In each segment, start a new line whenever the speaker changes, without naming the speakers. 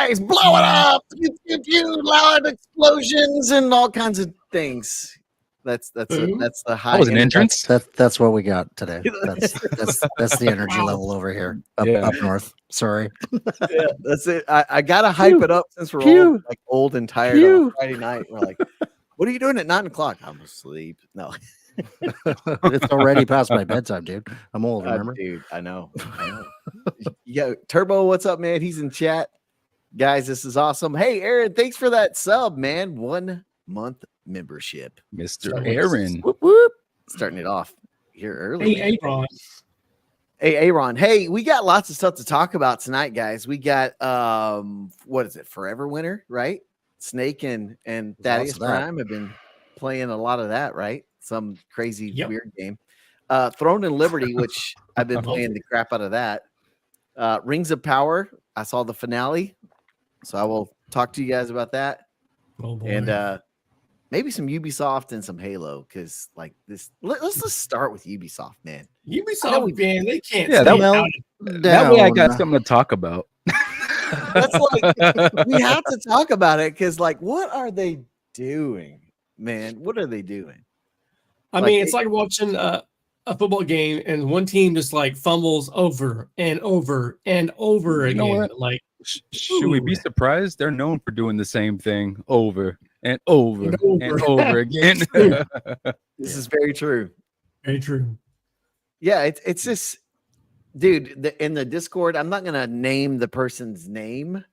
guys, blow it up! Pew, pew, pew, loud explosions and all kinds of things. That's the high.
That was an entrance.
That's what we got today. That's the energy level over here up north. Sorry.
Yeah, that's it. I gotta hype it up since we're all like old and tired on a Friday night. We're like, what are you doing at 9 o'clock? I'm asleep. No.
It's already past my bedtime, dude. I'm old, remember?
Dude, I know. Yo, Turbo, what's up, man? He's in chat. Guys, this is awesome. Hey, Aaron, thanks for that sub, man. 1 month membership.
Mr. Aaron.
Whoop, whoop. Starting it off here early.
Hey, Aaron.
Hey, Aaron. Hey, we got lots of stuff to talk about tonight, guys. We got what is it? Forever Winter, right? Snake and Thaddeus Prime have been playing a lot of that, right? Some crazy weird game. Throne and Liberty, which I've been playing the crap out of that. Rings of Power. I saw the finale, so I will talk to you guys about that.
Oh boy.
And maybe some Ubisoft and some Halo, because like this. Let's just start with Ubisoft, man.
Ubisoft, man, they can't.
Yeah, that way I got something to talk about.
That's like we have to talk about it because, like, what are they doing, man? What are they doing?
I mean, it's like watching a football game and one team just like fumbles over and over and over again. Like,
should we be surprised? They're known for doing the same thing over and over and over again.
This is very true.
Very true.
Yeah, it's just, dude, in the Discord, I'm not gonna name the person's name,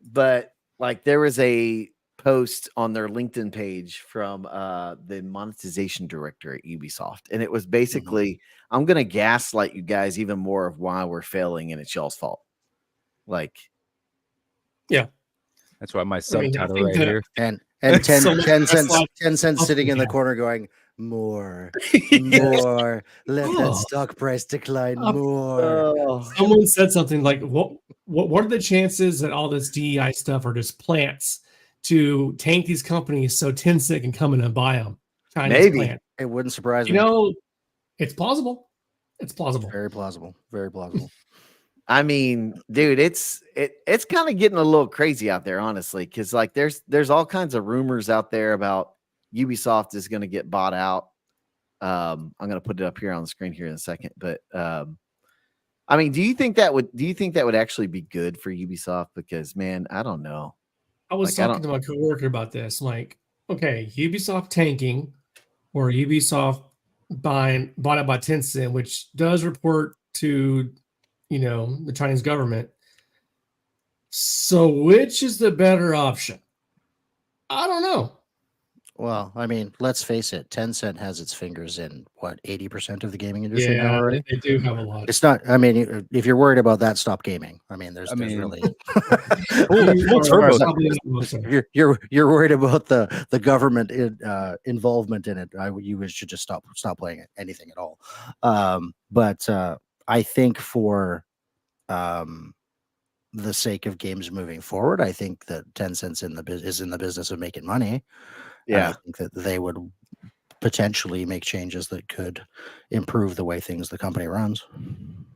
but like there was a post on their LinkedIn page from the monetization director at Ubisoft, and it was basically, I'm gonna gaslight you guys even more of why we're failing, and it's y'all's fault. Like,
yeah,
that's why my subtitle right here.
And 10 cents sitting in the corner going, more, let that stock price decline more.
Someone said something like, what are the chances that all this DEI stuff are just plants to tank these companies so Tencent can come in and buy them?
Maybe.
Plant.
It wouldn't surprise me.
You know, it's plausible. It's plausible.
Very plausible. Very plausible.
I mean, dude, it's kind of getting a little crazy out there, honestly, because like there's all kinds of rumors out there about Ubisoft is going to get bought out. I'm going to put it up here on the screen here in a second, but I mean, do you think that would actually be good for Ubisoft? Because, man, I don't know.
I was talking to my coworker about this. Like, okay, Ubisoft tanking or Ubisoft bought out by Tencent, which does report to, you know, the Chinese government. So which is the better option? I don't know.
Well, I mean, let's face it. Tencent has its fingers in what 80% of the gaming industry now already.
They do have a lot.
It's not. I mean, if you're worried about that, stop gaming. I mean, there's really. You're worried about the government involvement in it. You should just stop playing anything at all. But I think for the sake of games moving forward, I think that Tencent's is in the business of making money.
Yeah,
I think that they would potentially make changes that could improve the way the company runs.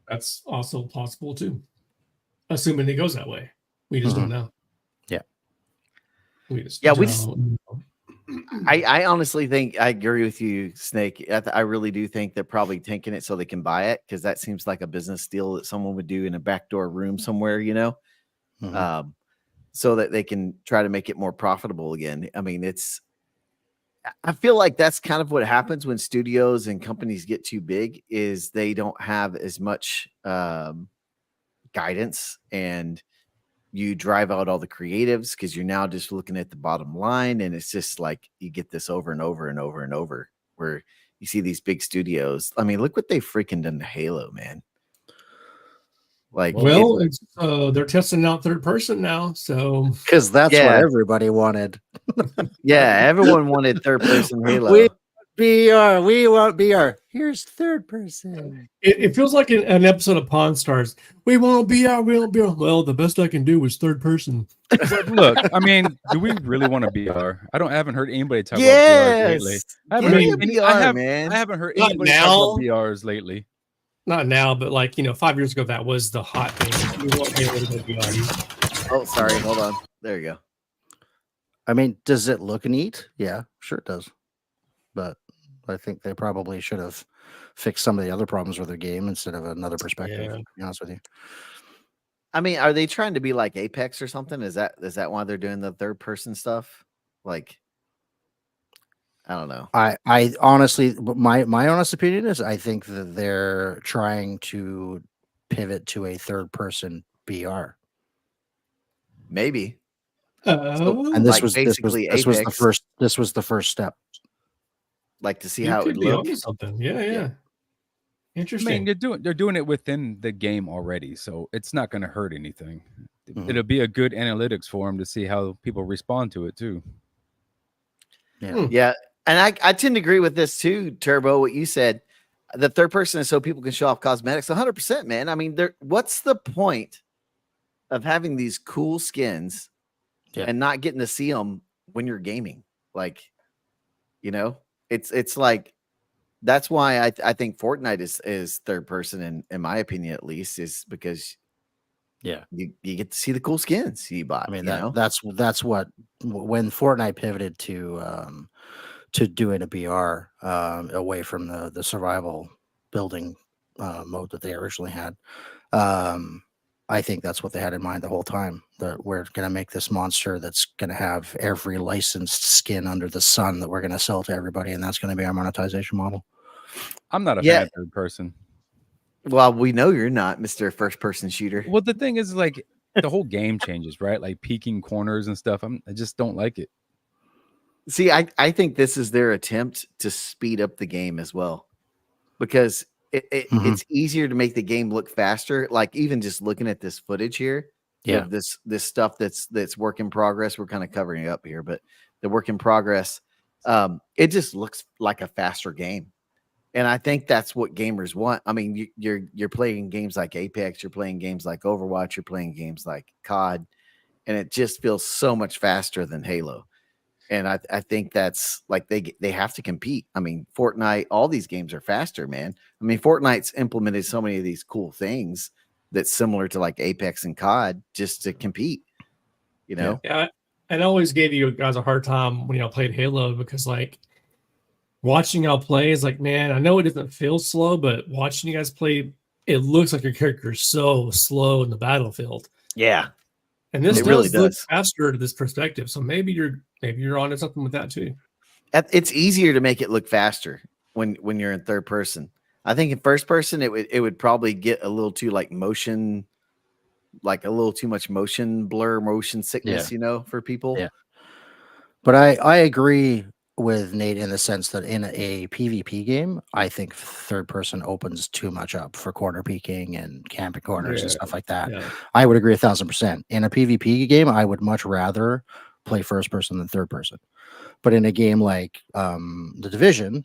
That's also possible too, assuming it goes that way. We just don't know.
Yeah,
I honestly think I agree with you, Snake. I really do think they're probably tanking it so they can buy it, because that seems like a business deal that someone would do in a backdoor room somewhere, you know, so that they can try to make it more profitable again. I mean, I feel like that's kind of what happens when studios and companies get too big, is they don't have as much guidance, and you drive out all the creatives because you're now just looking at the bottom line. And it's just like, you get this over and over and over and over, where you see these big studios. I mean, look what they freaking done to Halo, man. Like,
well, they're testing out third person now, so
because that's what everybody wanted.
Yeah, everyone wanted third person Halo.
We want BR. Here's third person.
It feels like an episode of Pawn Stars. We want BR. We want BR. Well, the best I can do is third person.
Look, I mean, do we really want to BR? I haven't heard anybody talk about BRs lately. I haven't heard anybody talk about BRs lately.
Not now, but like, 5 years ago, that was the hot thing. We want Halo to go BR.
Oh, sorry. Hold on. There you go.
I mean, does it look neat? Yeah, sure it does. But I think they probably should have fixed some of the other problems with their game instead of another perspective.
Yeah.
To be honest with you.
I mean, are they trying to be like Apex or something? Is that why they're doing the third person stuff? Like, I don't know.
I honestly, my honest opinion is, I think that they're trying to pivot to a third person BR.
Maybe.
And this
like
was
basically
this was the
Apex.
first step.
Like to see
You
how it
could
would
be
look.
onto something. Yeah.
I
Interesting.
mean, they're doing it within the game already, so it's not going to hurt anything.
Mhm.
It'll be a good analytics for them to see how people respond to it too.
Yeah. And I tend to agree with this too, Turbo, what you said. The third person is so people can show off cosmetics. 100%, man. I mean, what's the point of having these cool skins and not getting to see them when you're gaming? Like, you know, it's like, that's why I think Fortnite is third person, in my opinion, at least, is because you get to see the cool skins you buy.
I mean,
that's
what, when Fortnite pivoted to doing a BR away from the survival building mode that they originally had. I think that's what they had in mind the whole time, that we're going to make this monster that's going to have every licensed skin under the sun that we're going to sell to everybody, and that's going to be our monetization model.
I'm not a fan of third person.
Well, we know you're not, Mr. First Person Shooter.
Well, the thing is, like, the whole game changes, right? Like peeking corners and stuff. I just don't like it.
See, I think this is their attempt to speed up the game as well, because it's easier to make the game look faster. Like, even just looking at this footage here, of this stuff that's work in progress. We're kind of covering it up here, but the work in progress, it just looks like a faster game. And I think that's what gamers want. I mean, you're playing games like Apex, you're playing games like Overwatch, you're playing games like COD, and it just feels so much faster than Halo. And I think that's like they have to compete. I mean, Fortnite, all these games are faster, man. I mean, Fortnite's implemented so many of these cool things that's similar to like Apex and COD just to compete, you know?
Yeah. I always gave you guys a hard time when y'all played Halo, because like watching y'all play is like, man, I know it doesn't feel slow, but watching you guys play, it looks like your character is so slow in the battlefield.
Yeah.
And this
really
look
does
faster to this perspective. So maybe you're onto something with that too.
It's easier to make it look faster when you're in third person. I think in first person it would probably get a little too like motion, like a little too much motion blur, motion sickness, you know, for people.
Yeah. But I agree with Nate in the sense that in a PvP game, I think third person opens too much up for corner peeking and camping corners and stuff like that.
Yeah.
I would agree 1,000%. In a PvP game, I would much rather play first person than third person. But in a game like The Division,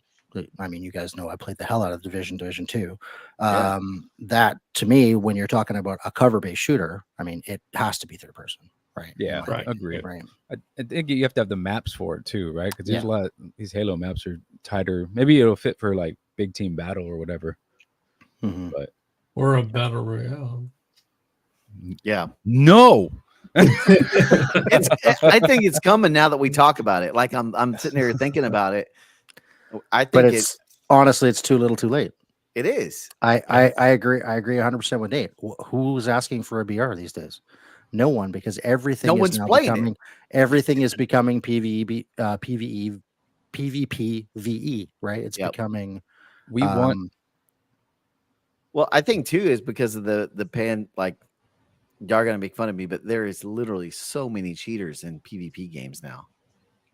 I mean, you guys know I played the hell out of Division 2. That, to me, when you're talking about a cover-based shooter, I mean, it has to be third person. Right.
Yeah.
Right.
Agreed.
Right.
I think you have to have the maps for it too, right? Because there's a lot of these Halo maps are tighter. Maybe it'll fit for like big team battle or whatever. But
or a battle royale.
Yeah.
No.
I think it's coming now that we talk about it. Like I'm sitting here thinking about it. I think
it's honestly, it's too little, too late.
It is.
I agree. I agree 100% with Nate. Who's asking for a BR these days? No one, because everything is now becoming PvE, PvP, VE, right? It's becoming.
We want.
Well, I think too is because of the pan. Like, y'all are gonna make fun of me, but there is literally so many cheaters in PvP games now.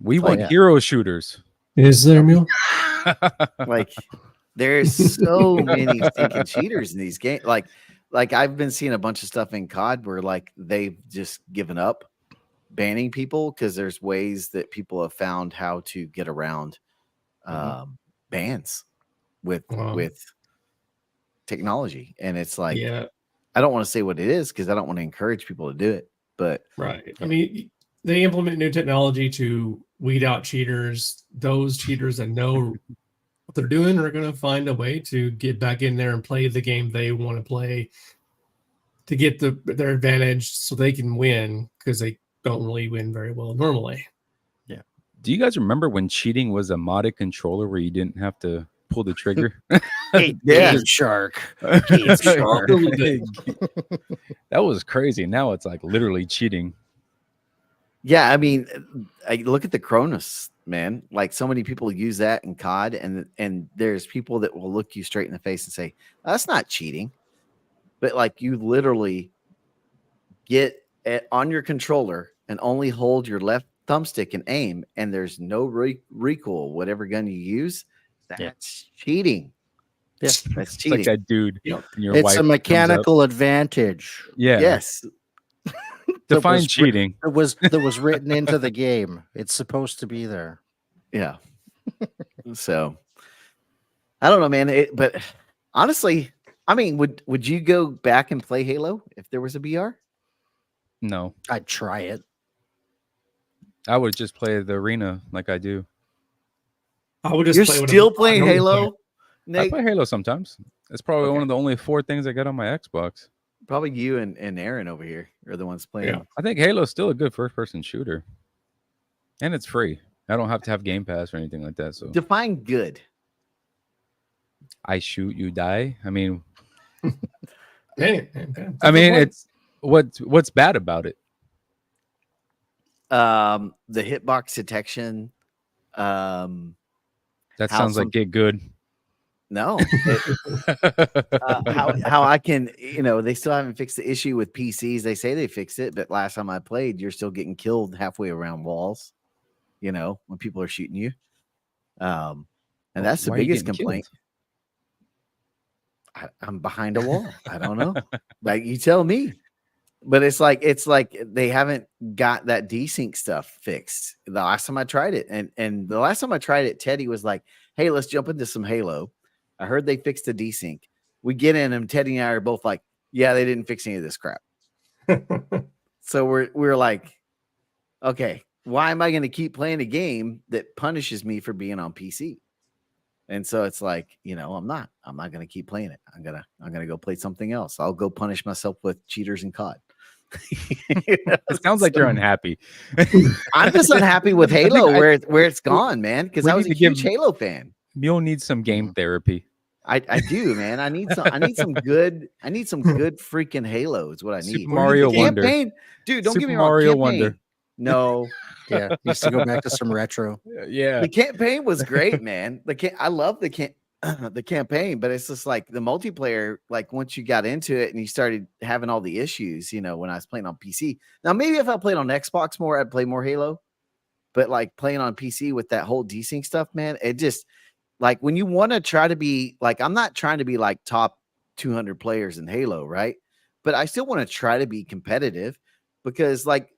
We want hero shooters.
Is there, Mule?
Like, there's so many stinking cheaters in these games. Like I've been seeing a bunch of stuff in COD where like they've just given up banning people because there's ways that people have found how to get around bans with technology. And it's like, I don't want to say what it is because I don't want to encourage people to do it. But
right. I mean, they implement new technology to weed out cheaters. Those cheaters that know what they're doing are going to find a way to get back in there and play the game they want to play to get their advantage so they can win because they don't really win very well normally.
Yeah.
Do you guys remember when cheating was a modded controller where you didn't have to pull the trigger?
Game Shark. Game Shark.
That was crazy. Now it's like literally cheating.
Yeah, I mean, I look at the Cronus, man. Like so many people use that in COD, and there's people that will look you straight in the face and say, "That's not cheating," but like you literally get on your controller and only hold your left thumbstick and aim, and there's no recoil. Whatever gun you use, that's cheating.
Yeah,
that's cheating.
It's like that dude.
It's a mechanical advantage.
Yeah.
Yes.
Define cheating.
That was written into the game. It's supposed to be there.
Yeah. So I don't know, man. But honestly, I mean, would you go back and play Halo if there was a BR?
No.
I'd try it.
I would just play the arena like I do.
I would just.
You're still playing Halo?
I play Halo sometimes. It's probably one of the only 4 things I got on my Xbox.
Probably you and Aaron over here are the ones playing.
Yeah. I think Halo is still a good first-person shooter, and it's free. I don't have to have Game Pass or anything like that. So
define good.
I shoot, you die. I mean,
it's
what's bad about it?
The hitbox detection.
That sounds like Get Good.
No, how I can, they still haven't fixed the issue with PCs. They say they fixed it, but last time I played, you're still getting killed halfway around walls, when people are shooting you. And that's the biggest complaint. I'm behind a wall. I don't know. Like you tell me. But it's like they haven't got that desync stuff fixed. The last time I tried it, and the last time I tried it, Teddy was like, "Hey, let's jump into some Halo." I heard they fixed the desync. We get in, and Teddy and I are both like, "Yeah, they didn't fix any of this crap." So we're like, "Okay, why am I going to keep playing a game that punishes me for being on PC?" And so it's like, I'm not going to keep playing it. I'm gonna go play something else. I'll go punish myself with cheaters and COD.
It sounds like you're unhappy.
I'm just unhappy with Halo where it's gone, man. Because I was a huge Halo fan.
You'll need some game therapy.
I do, man. I need some good freaking Halo is what I need.
Super Mario Wonder.
Campaign, dude, don't
Super
get me wrong.
Mario
campaign,
Wonder.
No.
Yeah, needs to go back to some retro.
Yeah.
The campaign was great, man. I love the campaign, but it's just like the multiplayer, like once you got into it and you started having all the issues, when I was playing on PC. Now, maybe if I played on Xbox more, I'd play more Halo. But like playing on PC with that whole desync stuff, man, it just like when you want to try to be like, I'm not trying to be like top 200 players in Halo, right? But I still want to try to be competitive because like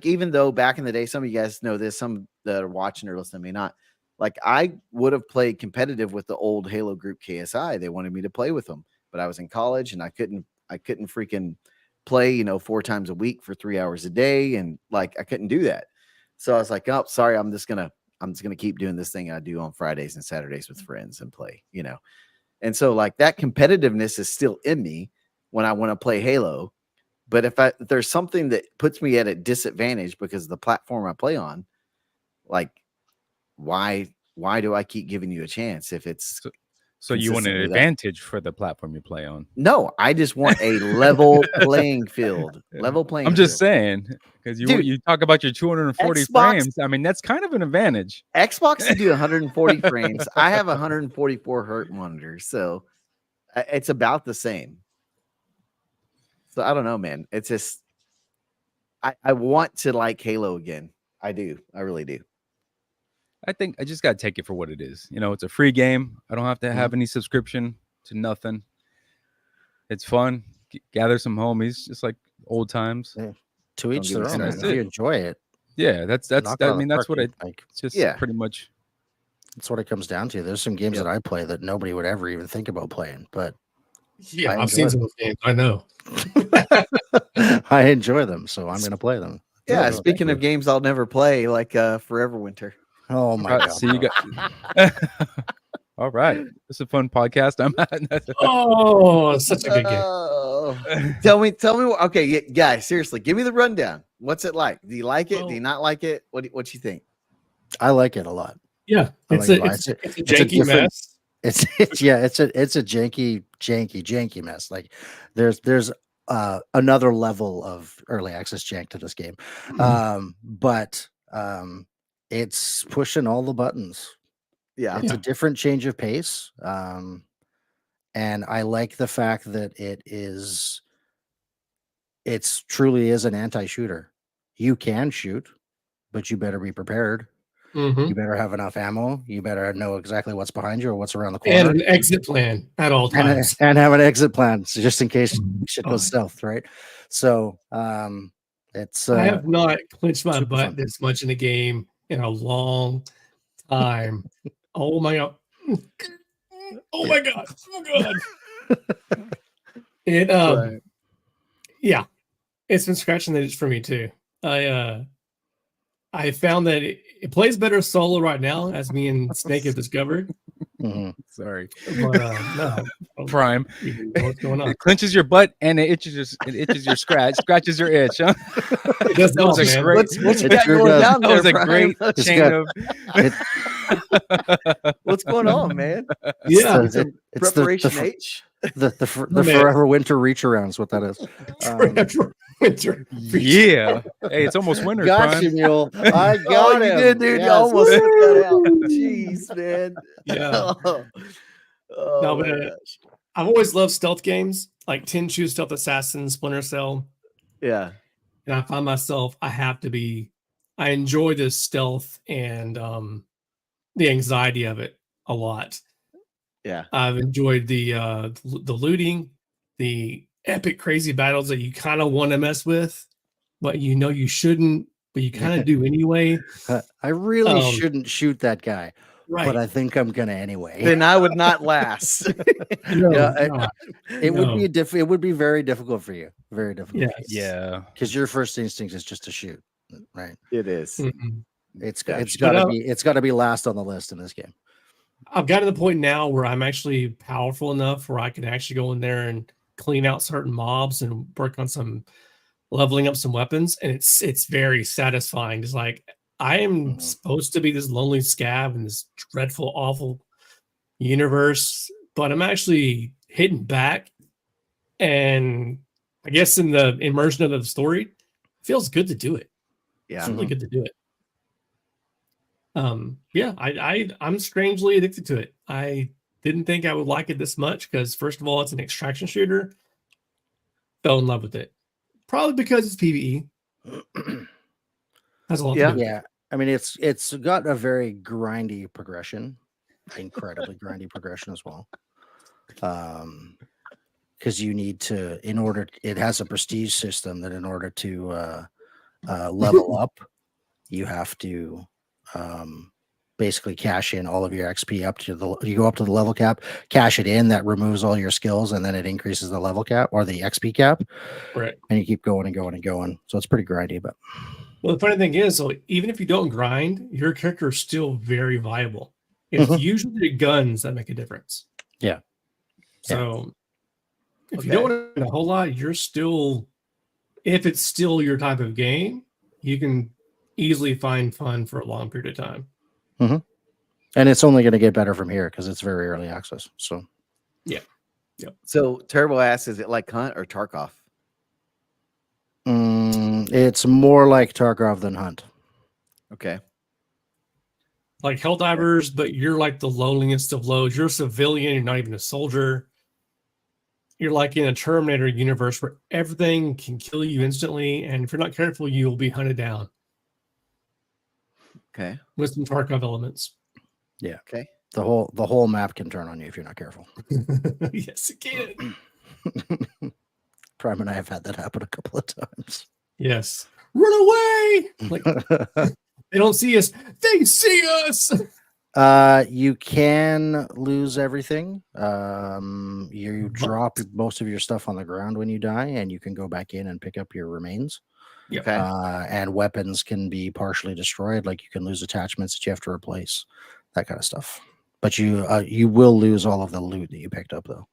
even though back in the day, some of you guys know this, some that are watching or listening may not. Like I would have played competitive with the old Halo group KSI. They wanted me to play with them, but I was in college and I couldn't freaking play, 4 times a week for 3 hours a day, and like I couldn't do that. So I was like, oh, sorry, I'm just gonna keep doing this thing I do on Fridays and Saturdays with friends and play, And so like that competitiveness is still in me when I want to play Halo. But if there's something that puts me at a disadvantage because of the platform I play on, like why do I keep giving you a chance if it's
so you want an advantage for the platform you play on?
No, I just want a level playing field. Level playing
I'm just saying, because you talk about your 240 frames. I mean, that's kind of an advantage.
Xbox can do 140 frames. I have 144 hertz monitor, so it's about the same. So I don't know, man. It's just I want to like Halo again. I do. I really do.
I think I just got to take it for what it is. It's a free game. I don't have to have any subscription to nothing. It's fun. Gather some homies, just like old times.
Yeah. To each their own. If you enjoy it.
Yeah, that's what I like. It's just pretty much.
That's what it comes down to. There's some games that I play that nobody would ever even think about playing, but
yeah, I've seen some of those games. I know.
I enjoy them, so I'm going to play them.
Yeah, speaking of games I'll never play, like Forever Winter.
Oh my god!
So you got. All right. It's a fun podcast. I'm
Oh, such a good game.
Oh. Tell me. Okay, guys, seriously, give me the rundown. What's it like? Do you like it? Do
Well-
you not like it? What you think?
I like it a lot.
Yeah,
I
it's
like
a
it.
it's a
It's a
janky
different-
mess.
It's a janky mess. Like there's another level of early access jank to this game. But it's pushing all the buttons.
Yeah.
It's a different change of pace. And I like the fact that it's truly is an anti-shooter. You can shoot, but you better be prepared.
Mhm.
You better have enough ammo. You better know exactly what's behind you or what's around the
And
corner.
an exit plan at all times.
And have an exit plan, so just in case shit goes
Oh.
stealth, right? So it's
I have not clenched my
super
butt
fun.
this much in a game in a long time. Oh my god! Oh my god! Oh god! It
Right.
yeah, it's been scratching the itch for me too. I found that it plays better solo right now, as me and Snake have discovered.
Mhm.
Sorry.
But no, I don't
Prime.
even know what's going on.
It clenches your butt and it itches your scratches your itch. Huh?
It does
That was
all,
a
man.
great-
What's you
It
got
sure
going
does.
down
That
there,
was a
Brian?
great
It's
chain
got-
of.
What's going on, man?
Yeah,
It's the- it's the
Preparation
fr-
H.
the
man.
forever winter reach around is what that is.
forever winter.
Yeah. Hey, it's almost winter.
Got
Prime.
you, Mule. I
Oh,
got
you
him.
did, dude. You
Yes.
almost took that out. Jeez, man.
Yeah.
Oh,
No,
my
but
gosh.
I've always loved stealth games like Tenchu, Stealth Assassin, Splinter Cell.
Yeah.
And I find myself, I enjoy this stealth and the anxiety of it a lot.
Yeah.
I've enjoyed the looting, the epic crazy battles that you kind of want to mess with, but you know you shouldn't, but you kind of do anyway.
I really
Um,
shouldn't shoot that guy,
Right.
but I think I'm gonna anyway.
Then I would not last.
No,
Yeah,
no.
It would
No.
be it would be very difficult for you. Very difficult.
Yes.
Yeah.
Because your first instinct is just to shoot, right?
It is.
Mm-mm.
It's
Yeah.
it's
But,
got to be last on the list in this game.
I've gotten to the point now where I'm actually powerful enough where I can actually go in there and clean out certain mobs and work on some leveling up some weapons, and it's very satisfying. It's like I am
Mhm.
supposed to be this lonely scab in this dreadful, awful universe, but I'm actually hitting back, and I guess in the immersion of the story, it feels good to do it.
Yeah.
It's really good to do it. Yeah, I'm strangely addicted to it. I didn't think I would like it this much because first of all, it's an extraction shooter. Fell in love with it. Probably because it's PvE. Has a lot to do with it.
Yeah, I mean it's got a very grindy progression, incredibly grindy progression as well. Because you need to, it has a prestige system that in order to level up, you have to basically cash in all of your XP up to you go up to the level cap, cash it in, that removes all your skills, and then it increases the level cap or the XP cap,
Right.
and you keep going and going and going. So it's pretty grindy, but
Well, the funny thing is, so even if you don't grind, your character is still very viable. It's
Mhm.
usually the guns that make a difference.
Yeah.
So if you
Okay.
don't want to a whole lot, you're still, if it's still your type of game, you can easily find fun for a long period of time.
and it's only going to get better from here because it's very early access. So
So Turbo asks, is it like Hunt or Tarkov?
it's more like Tarkov than Hunt.
Okay.
Like Helldivers, but you're like the loneliest of lows. You're a civilian, you're not even a soldier. You're like in a Terminator universe where everything can kill you instantly, and if you're not careful, you will be hunted down
Okay.
with some Tarkov elements.
Okay.
The whole map can turn on you if you're not careful.
Yes, it can.
Prime and I have had that happen a couple of times.
Yes. Run away! Like they don't see us. They see us.
You can lose everything. You drop most of your stuff on the ground when you die, and you can go back in and pick up your remains.
Yep.
Okay.
And weapons can be partially destroyed, like you can lose attachments that you have to replace, that kind of stuff. but you will lose all of the loot that you picked up though.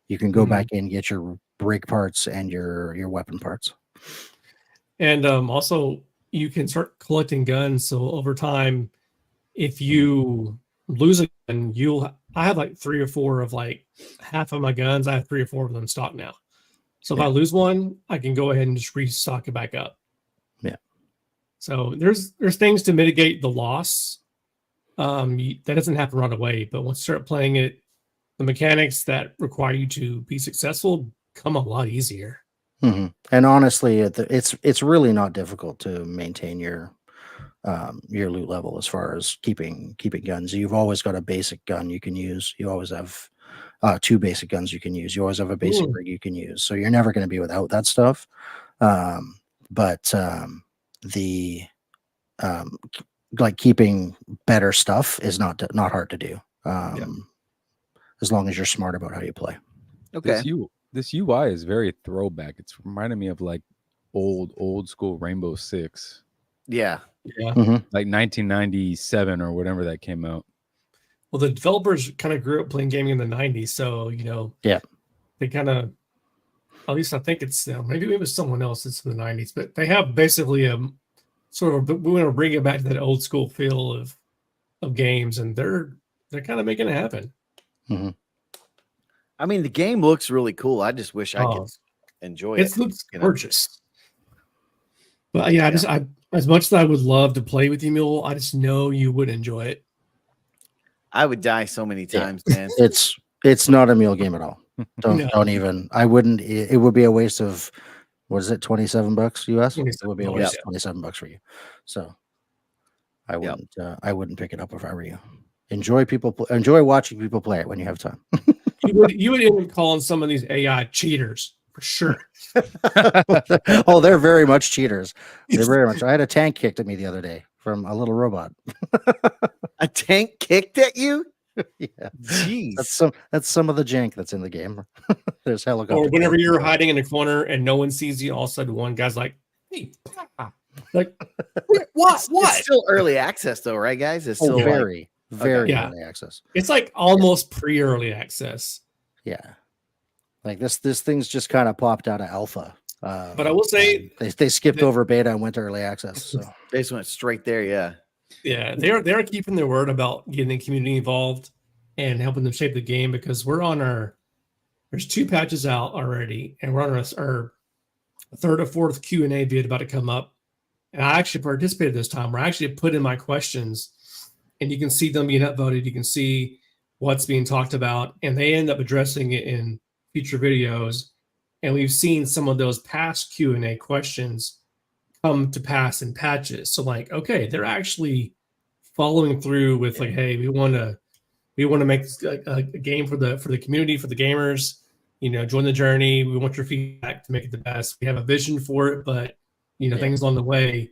You can go
Mhm.
back in, get your brake parts and your weapon parts.
And also, you can start collecting guns. So over time, if you lose a gun, I have like 3 or 4 of like half of my guns. I have 3 or 4 of them in stock now. So if I lose one, I can go ahead and just restock it back up.
Yeah.
So there's things to mitigate the loss. That doesn't happen right away, but once you start playing it, the mechanics that require you to be successful come a lot easier.
Mm-hmm. And honestly, it's really not difficult to maintain your loot level as far as keeping guns. You've always got a basic gun you can use. You always have 2 basic guns you can use. You always have a basic rig you can use. So you're never going to be without that stuff. But like keeping better stuff is not hard to do. As long as you're smart about how you play.
Okay.
This UI is very throwback. It's reminding me of like old school Rainbow Six.
Yeah.
Yeah.
Mm-hmm.
Like 1997 or whatever that came out.
Well, the developers kind of grew up playing gaming in the 90s. So, they kind of, at least I think it's, maybe it was someone else that's in the 90s, but they have basically a sort of, we want to bring it back to that old school feel of games, and they're kind of making it happen.
Mm-hmm.
I mean, the game looks really cool. I just wish I could enjoy it.
It looks gorgeous. But yeah, I as much as I would love to play with you, Mule, I just know you would enjoy it.
I would die so many times, man.
It's not a meal game at all. Don't even. I wouldn't. It would be a waste of, what is it, $27 US? It would be a waste of $27 for you. So I wouldn't. I wouldn't pick it up if I were you. Enjoy watching people play it when you have time.
You would end up calling some of these AI cheaters for sure.
Oh, they're very much cheaters. They're very much. I had a tank kicked at me the other day from a little robot.
A tank kicked at you?
Yeah.
Jeez.
That's some of the jank that's in the game. There's helicopter.
Or whenever you're hiding in a corner and no one sees you, all of a sudden one guy's like, "Hey, like what?
It's still early access though, right, guys? It's still
very early access.
It's like almost pre-early access.
Yeah. Like this thing's just kind of popped out of alpha.
But I will say
they skipped over beta and went to early access. So
they just went straight there, yeah.
Yeah, they're keeping their word about getting the community involved and helping them shape the game, because there's 2 patches out already, and we're on our 3rd or 4th Q&A vid about to come up. And I actually participated this time where I actually put in my questions, and you can see them being upvoted. You can see what's being talked about, and they end up addressing it in future videos. And we've seen some of those past Q&A questions come to pass in patches. So like, okay, they're actually following through with like, hey, we want to make a game for the community, for the gamers, join the journey. We want your feedback to make it the best. We have a vision for it, but things along the way,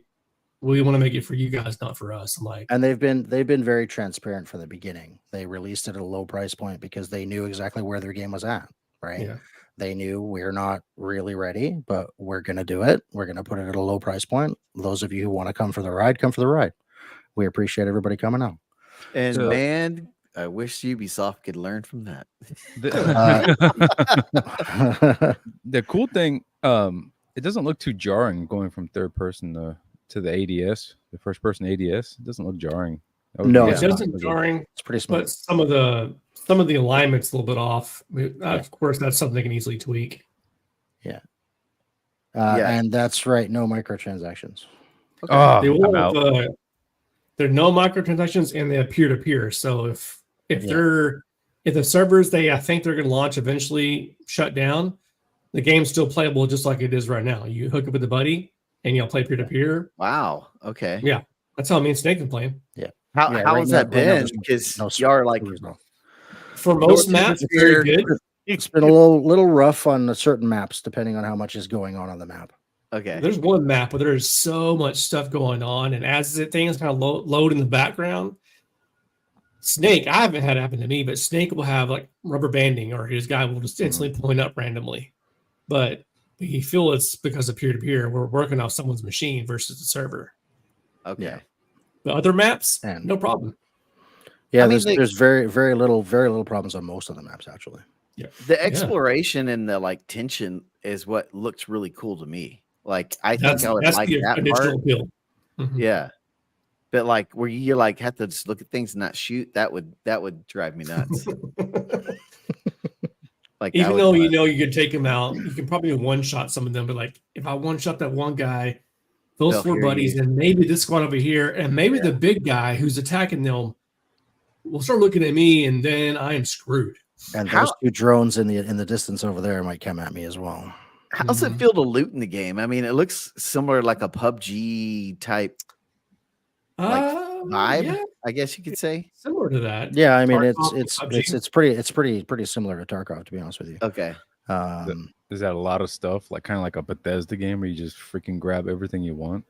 we want to make it for you guys, not for us. I'm like,
and they've been very transparent from the beginning. They released it at a low price point because they knew exactly where their game was at, right?
Yeah.
They knew we're not really ready, but we're going to do it. We're going to put it at a low price point. Those of you who want to come for the ride, come for the ride. We appreciate everybody coming out.
And man, I wish Ubisoft could learn from that.
The cool thing, it doesn't look too jarring going from 3rd person to the ADS, the 1st person ADS. It doesn't look jarring.
No,
it doesn't jarring.
It's pretty smooth.
But some of the alignment's a little bit off. Of course, that's something they can easily tweak.
Yeah. And that's right. No microtransactions.
Okay. There are no microtransactions, and they have peer-to-peer. So if the servers I think they're going to launch eventually shut down, the game's still playable just like it is right now. You hook up with a buddy and you'll play peer-to-peer.
Wow. Okay.
Yeah. That's how me and Snake can play.
Yeah.
How has that been? Because y'all are like,
for most maps, very good.
It's been a little rough on certain maps, depending on how much is going on the map.
Okay.
There's one map where there's so much stuff going on, and as things kind of load in the background, Snake, I haven't had it happen to me, but Snake will have like rubber banding, or his guy will just instantly point up randomly. But you feel it's because of peer-to-peer. We're working off someone's machine versus the server.
Okay.
Yeah.
The other maps, no problem.
Yeah,
I mean,
there's very little problems on most of the maps actually.
the exploration and the like tension is what looks really cool to me. Like I think I would
That's
like
the
that
initial
part.
appeal. Mhm.
Yeah. But like where you like have to just look at things and not shoot, that would drive me nuts. Like I
Even
would
though
wanna,
you could take them out, you can probably one shot some of them. But like, if I one shot that one guy, those
they'll
4
hear
buddies,
you.
and maybe this squad over here, and maybe the big guy who's attacking them will start looking at me, and then I am screwed.
And
How-
those 2 drones in the distance over there might come at me as well.
How's it feel to loot in the game? I mean, it looks similar like a PUBG type like vibe,
Yeah,
I guess you could say.
similar to that.
Yeah, I mean
Tarkov,
it's
PUBG.
pretty similar to Tarkov, to be honest with you.
Okay.
Is that a lot of stuff, like kind of like a Bethesda game where you just freaking grab everything you want?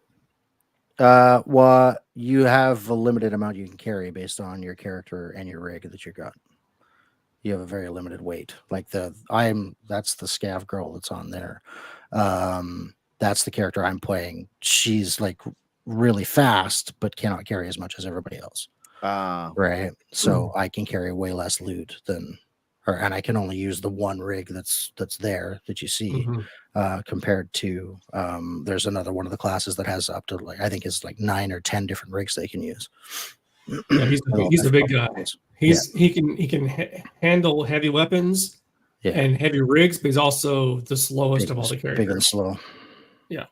Well, you have a limited amount you can carry based on your character and your rig that you got. You have a very limited weight. Like that's the scav girl that's on there. That's the character I'm playing. She's like really fast, but cannot carry as much as everybody else. Right. So I can carry way less loot than her, and I can only use the one rig that's there that you see. Compared to there's another one of the classes that has up to like I think it's like 9 or 10 different rigs they can use.
Yeah, he's a big guy. He can handle heavy weapons and heavy rigs, but he's also the slowest of all the characters.
Big and slow.
Yeah.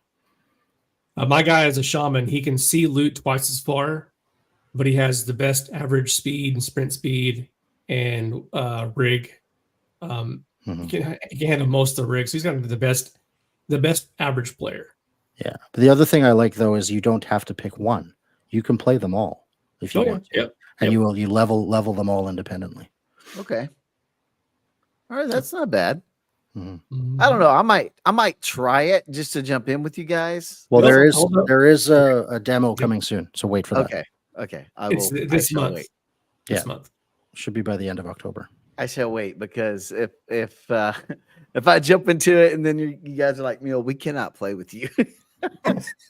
My guy is a shaman. He can see loot twice as far, but he has the best average speed and sprint speed and rig. He can handle most of the rigs. So he's got the best average player.
Yeah. But the other thing I like though is you don't have to pick one. You can play them all if you want to.
Yep.
And you level them all independently.
Okay. All right, that's not bad.
Mm-hmm.
I don't know. I might try it just to jump in with you guys.
Well, there is a demo coming soon, so wait for that.
Okay.
It's this month.
Wait.
This month
should be by the end of October.
I shall wait because if I jump into it and then you guys are like, we cannot play with you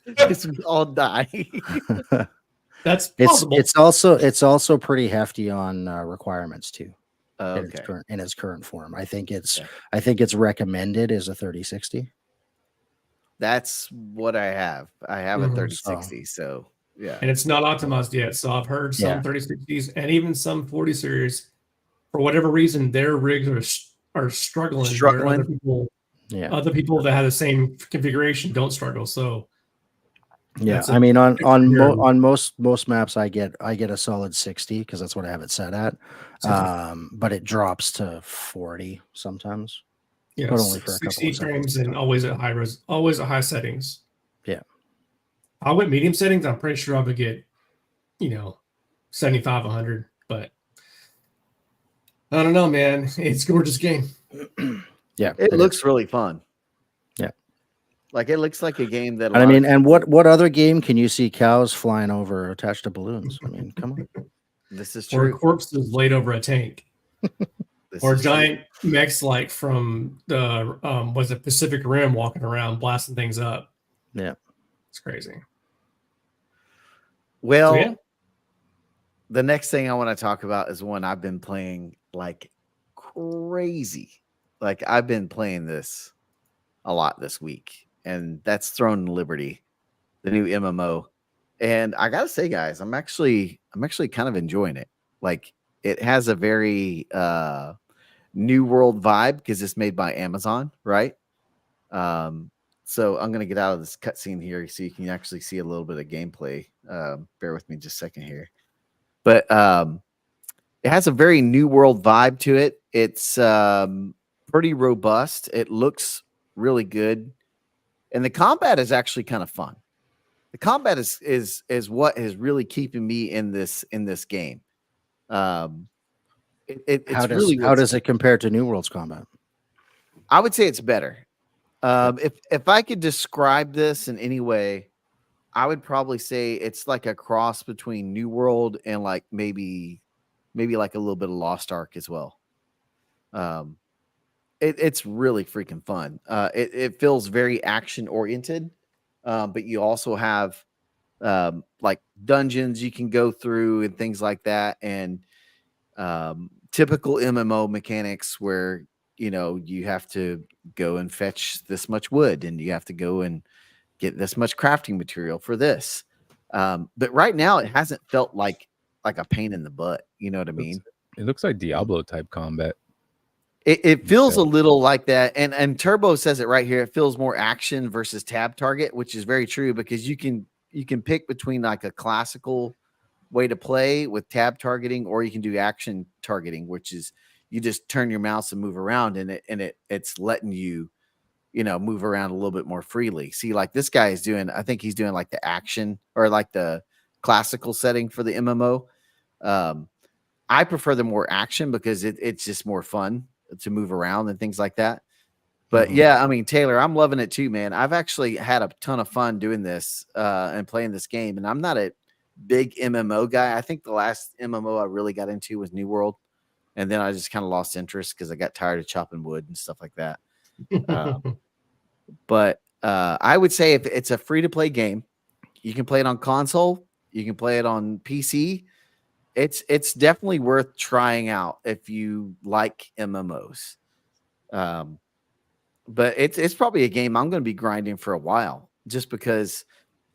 because we all die.
That's possible.
It's also pretty hefty on requirements too.
Okay.
In its current form, I think it's recommended as a 3060.
That's what I have. I have a 3060, so yeah.
And it's not optimized yet. So I've heard some 3060s and even some 40 series, for whatever reason, their rigs are struggling. Other people that have the same configuration don't struggle. So
yeah, I mean on most maps I get a solid 60 because that's what I have it set at. But it drops to 40 sometimes.
Yeah,
but only for
60 frames and always at high settings.
Yeah.
I went medium settings. I'm pretty sure I would get 75, 100, but I don't know, man. It's a gorgeous game.
Yeah.
It looks really fun.
Yeah.
Like it looks like a game that
and what other game can you see cows flying over attached to balloons? I mean, come on.
This is true.
Or corpses laid over a tank. Or giant mechs like from the Pacific Rim walking around blasting things up.
Yeah.
It's crazy.
Well, the next thing I want to talk about is one I've been playing like crazy. Like I've been playing this a lot this week, and that's Throne and Liberty, the new MMO. And I gotta say, guys, I'm actually kind of enjoying it. Like it has a very new world vibe because it's made by Amazon, right? So I'm gonna get out of this cutscene here so you can actually see a little bit of gameplay. Bear with me just a second here. But it has a very new world vibe to it. It's pretty robust. It looks really good. And the combat is actually kind of fun. The combat is what is really keeping me in this game. How
does it compare to New World's combat?
I would say it's better. If I could describe this in any way, I would probably say it's like a cross between New World and like maybe like a little bit of Lost Ark as well. It's really freaking fun. It feels very action oriented, but you also have like dungeons you can go through and things like that. And typical MMO mechanics where, you know, you have to go and fetch this much wood and you have to go and get this much crafting material for this. But right now it hasn't felt like a pain in the butt. You know what I mean?
It looks like Diablo type combat.
It feels a little like that. And Turbo says it right here. It feels more action versus tab target, which is very true because you can pick between like a classical way to play with tab targeting, or you can do action targeting, which is you just turn your mouse and move around and it's letting you, you know, move around a little bit more freely. See, like this guy is doing, I think he's doing like the action or like the classical setting for the MMO. I prefer the more action because it's just more fun to move around and things like that. But yeah, I mean, Taylor, I'm loving it too, man. I've actually had a ton of fun doing this and playing this game. And I'm not a big MMO guy. I think the last MMO I really got into was New World. And then I just kind of lost interest because I got tired of chopping wood and stuff like that. But I would say if it's a free-to-play game, you can play it on console. You can play it on PC. It's definitely worth trying out if you like MMOs. But it's probably a game I'm going to be grinding for a while just because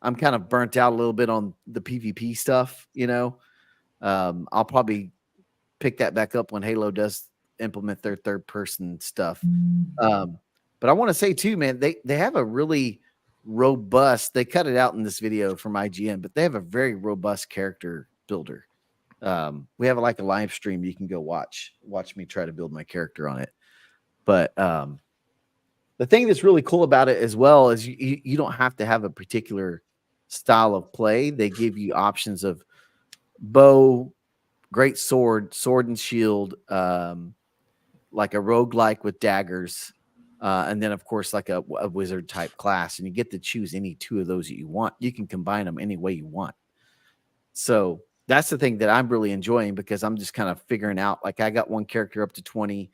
I'm kind of burnt out a little bit on the PvP stuff, you know. I'll probably pick that back up when Halo does implement their third person stuff. But I want to say too, man, they have a really robust, they cut it out in this video from IGN, but they have a very robust character builder. We have like a live stream you can go watch me try to build my character on it. But the thing that's really cool about it as well is you don't have to have a particular style of play. They give you options of bow, great sword and shield, like a roguelike with daggers, and then of course like a wizard type class, and you get to choose any two of those that you want. You can combine them any way you want. So that's the thing that I'm really enjoying because I'm just kind of figuring out, like I got one character up to 20.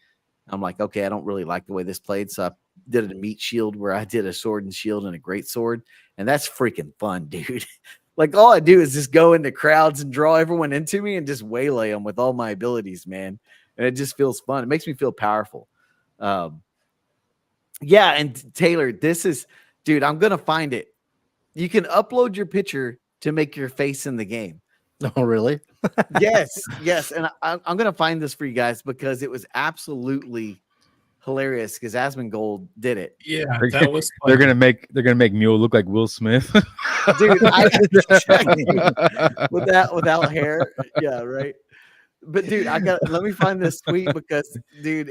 I'm like, okay, I don't really like the way this played. So I did a meat shield where I did a sword and shield and a great sword. And that's freaking fun, dude. Like all I do is just go into crowds and draw everyone into me and just waylay them with all my abilities, man. And it just feels fun. It makes me feel powerful. Yeah. And Taylor, this is, dude, I'm going to find it. You can upload your picture to make your face in the game.
Oh, really?
Yes. And I'm going to find this for you guys because it was absolutely hilarious because Asmongold did it.
Yeah, that was fun.
They're gonna make Mule look like Will Smith.
Dude, without hair. Yeah, right. But dude, let me find this tweet because dude,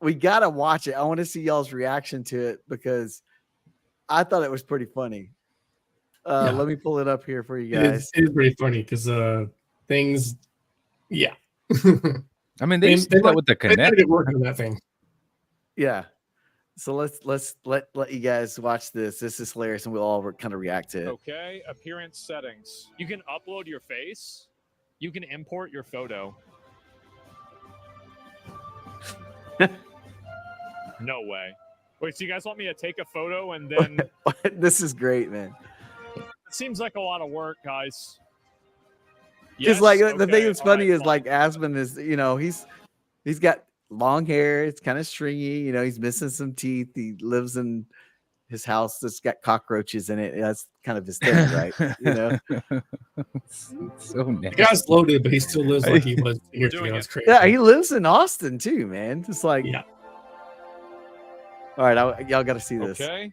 we gotta watch it. I want to see y'all's reaction to it because I thought it was pretty funny. Let me pull it up here for you guys.
It is pretty funny because things, yeah.
I mean, they used to do that with the Kinect.
They working on that thing.
Yeah. So let's let you guys watch this. This is hilarious, and we'll all kind of react to it.
Okay, appearance settings. You can upload your face. You can import your photo. No way. Wait, so you guys want me to take a photo and then...
This is great, man.
It seems like a lot of work, guys.
Because like the thing that's funny is like Asmon is, you know, he's got long hair. It's kind of stringy. You know, he's missing some teeth. He lives in his house that's got cockroaches in it. That's kind of his thing, right? You know,
it's so nasty.
The guy's loaded, but he still lives like he was here. It's crazy.
Yeah, he lives in Austin too, man. Just like,
yeah.
All right, y'all got to see this.
Okay.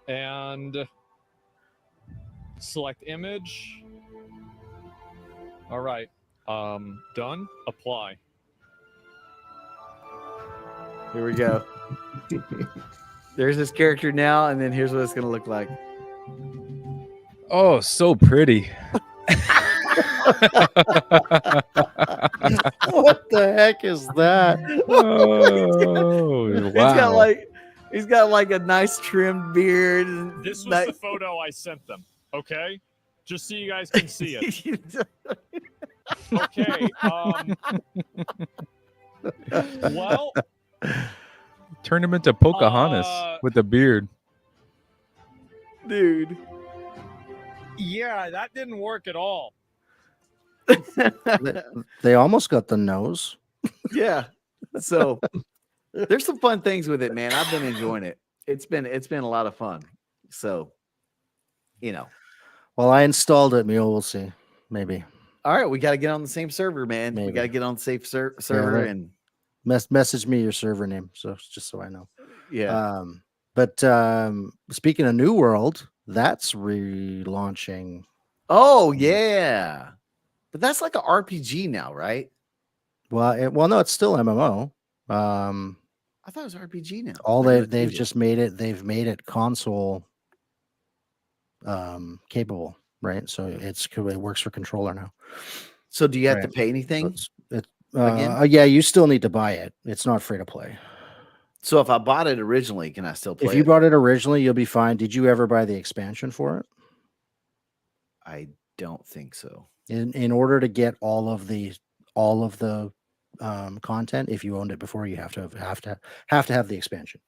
And select image. All right. Done. Apply.
Here we go. There's this character now, and then here's what it's gonna look like.
Oh, so pretty.
What the heck is that?
Oh, wow.
He's got like a nice trimmed beard. And
this was the photo I sent them. Okay, just so you guys can see it. Okay. Well,
turn him into Pocahontas with a beard.
Dude.
Yeah, that didn't work at all.
They almost got the nose.
Yeah. So there's some fun things with it, man. I've been enjoying it. It's been a lot of fun. So,
Well, I installed it, Mule. We'll see. Maybe.
all right, we got to get on the same server, man. We
Maybe.
got to get on the safe server
right.
and
Message me your server name, so just so I know.
yeah.
But speaking of New World, that's relaunching.
Oh yeah, but that's like an RPG now, right?
Well, no, it's still MMO.
I thought it was RPG now.
All
Like,
they've just made it. They've made it console capable, right? So it works for controller now.
So do you have to
Right.
pay anything?
Again? Yeah, you still need to buy it. It's not free to play.
So if I bought it originally, can I still play
If you
it?
bought it originally, you'll be fine. Did you ever buy the expansion for it?
I don't think so.
In order to get all of the content, if you owned it before, you have to have the expansion.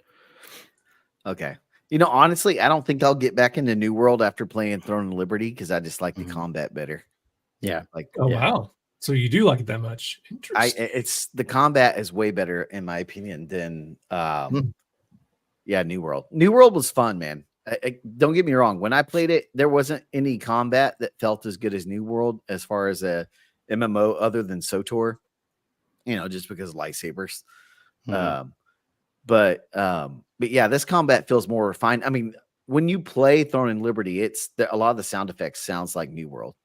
Okay. Honestly, I don't think I'll get back into New World after playing Throne of Liberty because I just like the combat better.
Yeah.
Like,
Oh
yeah.
wow! So you do like it that much? Interesting.
it's the combat is way better in my opinion than New World. New World was fun, man. Don't get me wrong. When I played it, there wasn't any combat that felt as good as New World as far as a MMO other than SOTOR, just because of lightsabers. But yeah, this combat feels more refined. I mean, when you play Throne and Liberty, a lot of the sound effects sounds like New World,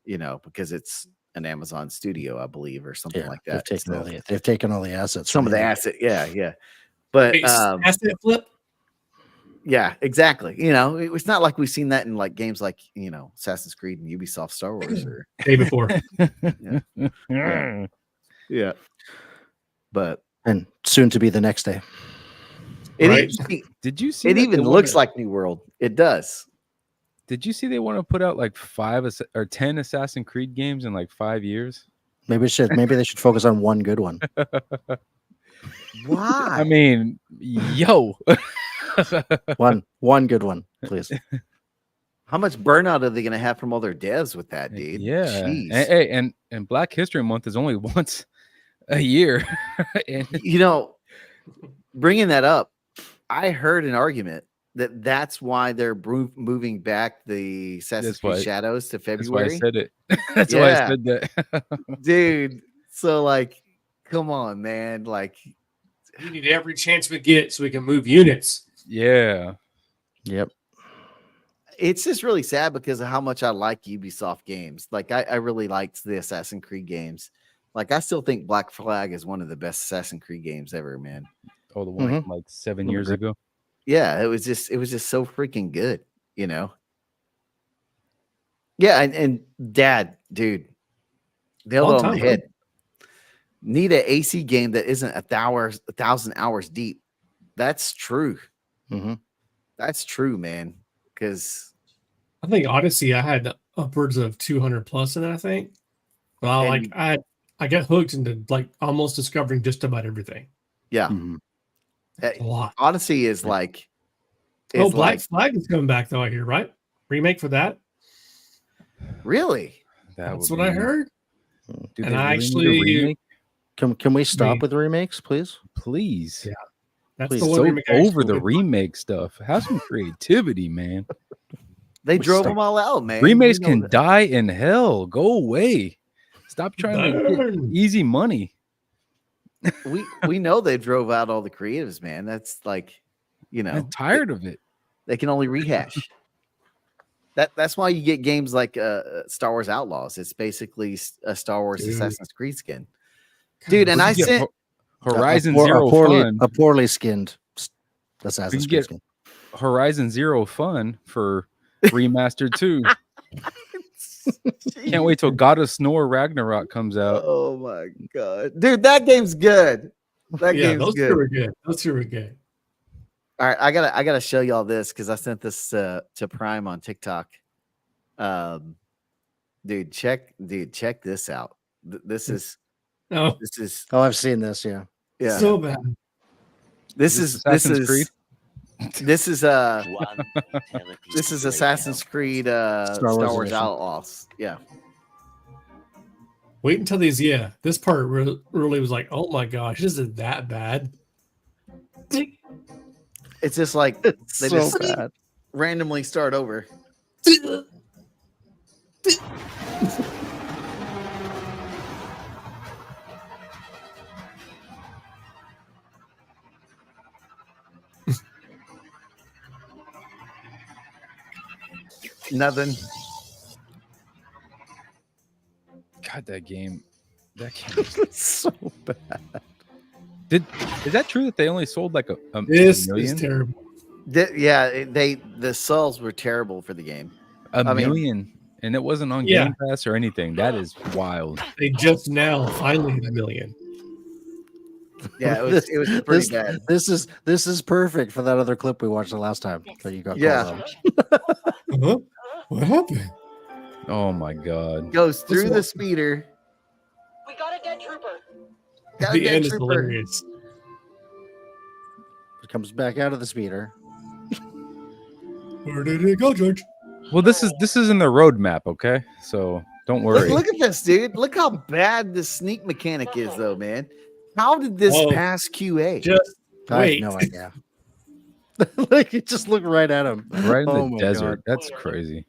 because it's an Amazon studio, I believe, or something like that.
They've taken all the assets.
Some of the asset, yeah. But
asset flip.
yeah, exactly. It's not like we've seen that in like games like Assassin's Creed and Ubisoft Star Wars or
Day before.
yeah. But
and soon to be the next day.
Right.
Did you see?
It even looks like New World. It does.
Did you see they want to put out like 5 or 10 Assassin's Creed games in like 5 years?
Maybe they should focus on one good one.
Why?
I mean, yo.
one good one, please.
How much burnout are they going to have from all their devs with that, dude?
Yeah.
Jeez.
And Black History Month is only once a year. And
bringing that up, I heard an argument that's why they're moving back the Assassin's Creed Shadows to February.
That's why I said it. That's why I said that.
Dude, so like, come on, man. Like,
we need every chance we get so we can move units.
Yeah.
Yep.
It's just really sad because of how much I like Ubisoft games. Like, I really liked the Assassin's Creed games. Like, I still think Black Flag is one of the best Assassin's Creed games ever, man.
Oh, the one from like 7 years ago.
Yeah, it was just so freaking good, Yeah, and Dad, dude, nailed it on the head. Need an AC game that isn't 1,000 hours deep. That's true.
Mm-hmm.
That's true, man. Because
I think Odyssey, I had upwards of 200 plus in it. I think. Well, I got hooked into like almost discovering just about everything.
Yeah.
Mm-hmm.
A lot.
Odyssey is like.
Black Flag is coming back though. I hear, right? Remake for that.
Really?
That's what I heard.
Dude,
and I actually
can we stop with remakes, please?
Please.
Yeah. That's
Please.
the one
So
remake
over the remake stuff. Have some creativity, man.
They drove them all out, man.
Remakes can die in hell. Go away. Stop trying to get easy money.
We know they drove out all the creatives, man. That's like,
I'm tired of it.
They can only rehash. That's why you get games like Star Wars Outlaws. It's basically a Star Wars Assassin's Creed skin, dude. And I sent
Horizon Zero Fun,
a poorly skinned Assassin's Creed skin.
Horizon Zero Fun for remastered too. Can't wait till God of Snore Ragnarok comes out.
Oh my god, dude, that game's good.
Those two were good. Those two were good.
All right, I gotta show y'all this because I sent this to Prime on TikTok. Dude, check this out. This is. Oh,
I've seen this. Yeah.
So bad.
This is Assassin's Creed. This is Assassin's Creed Star Wars Outlaws. Yeah.
Wait until these. Yeah, this part really was like, oh my gosh, is it that bad?
It's just like
It's
they
so
just
bad.
randomly start over. Nothing.
God, that game.
It's so bad.
Is that true that they only sold like a
This is
million?
terrible.
Yeah, the sales were terrible for the game.
A
I mean-
million, and it wasn't on
Yeah.
Game Pass or anything. That is wild.
They just now finally hit 1 million.
Yeah, it was pretty bad.
This is perfect for that other clip we watched the last time that you got
Yeah.
called
Huh? What happened?
Oh my god.
Goes through the
one-
speeder.
We got a dead trooper.
Got a
The
dead
end is
trooper.
hilarious.
on. It comes back out of the speeder.
Where did it go, George?
Well, this is in the roadmap, okay? So don't worry.
Look at this, dude. Look how bad this sneak mechanic is, though, man. How did this
Oh.
pass QA?
Just
I
wait.
have no idea. Like you just look right at him.
Right in
Oh
the
my
desert.
God.
That's crazy.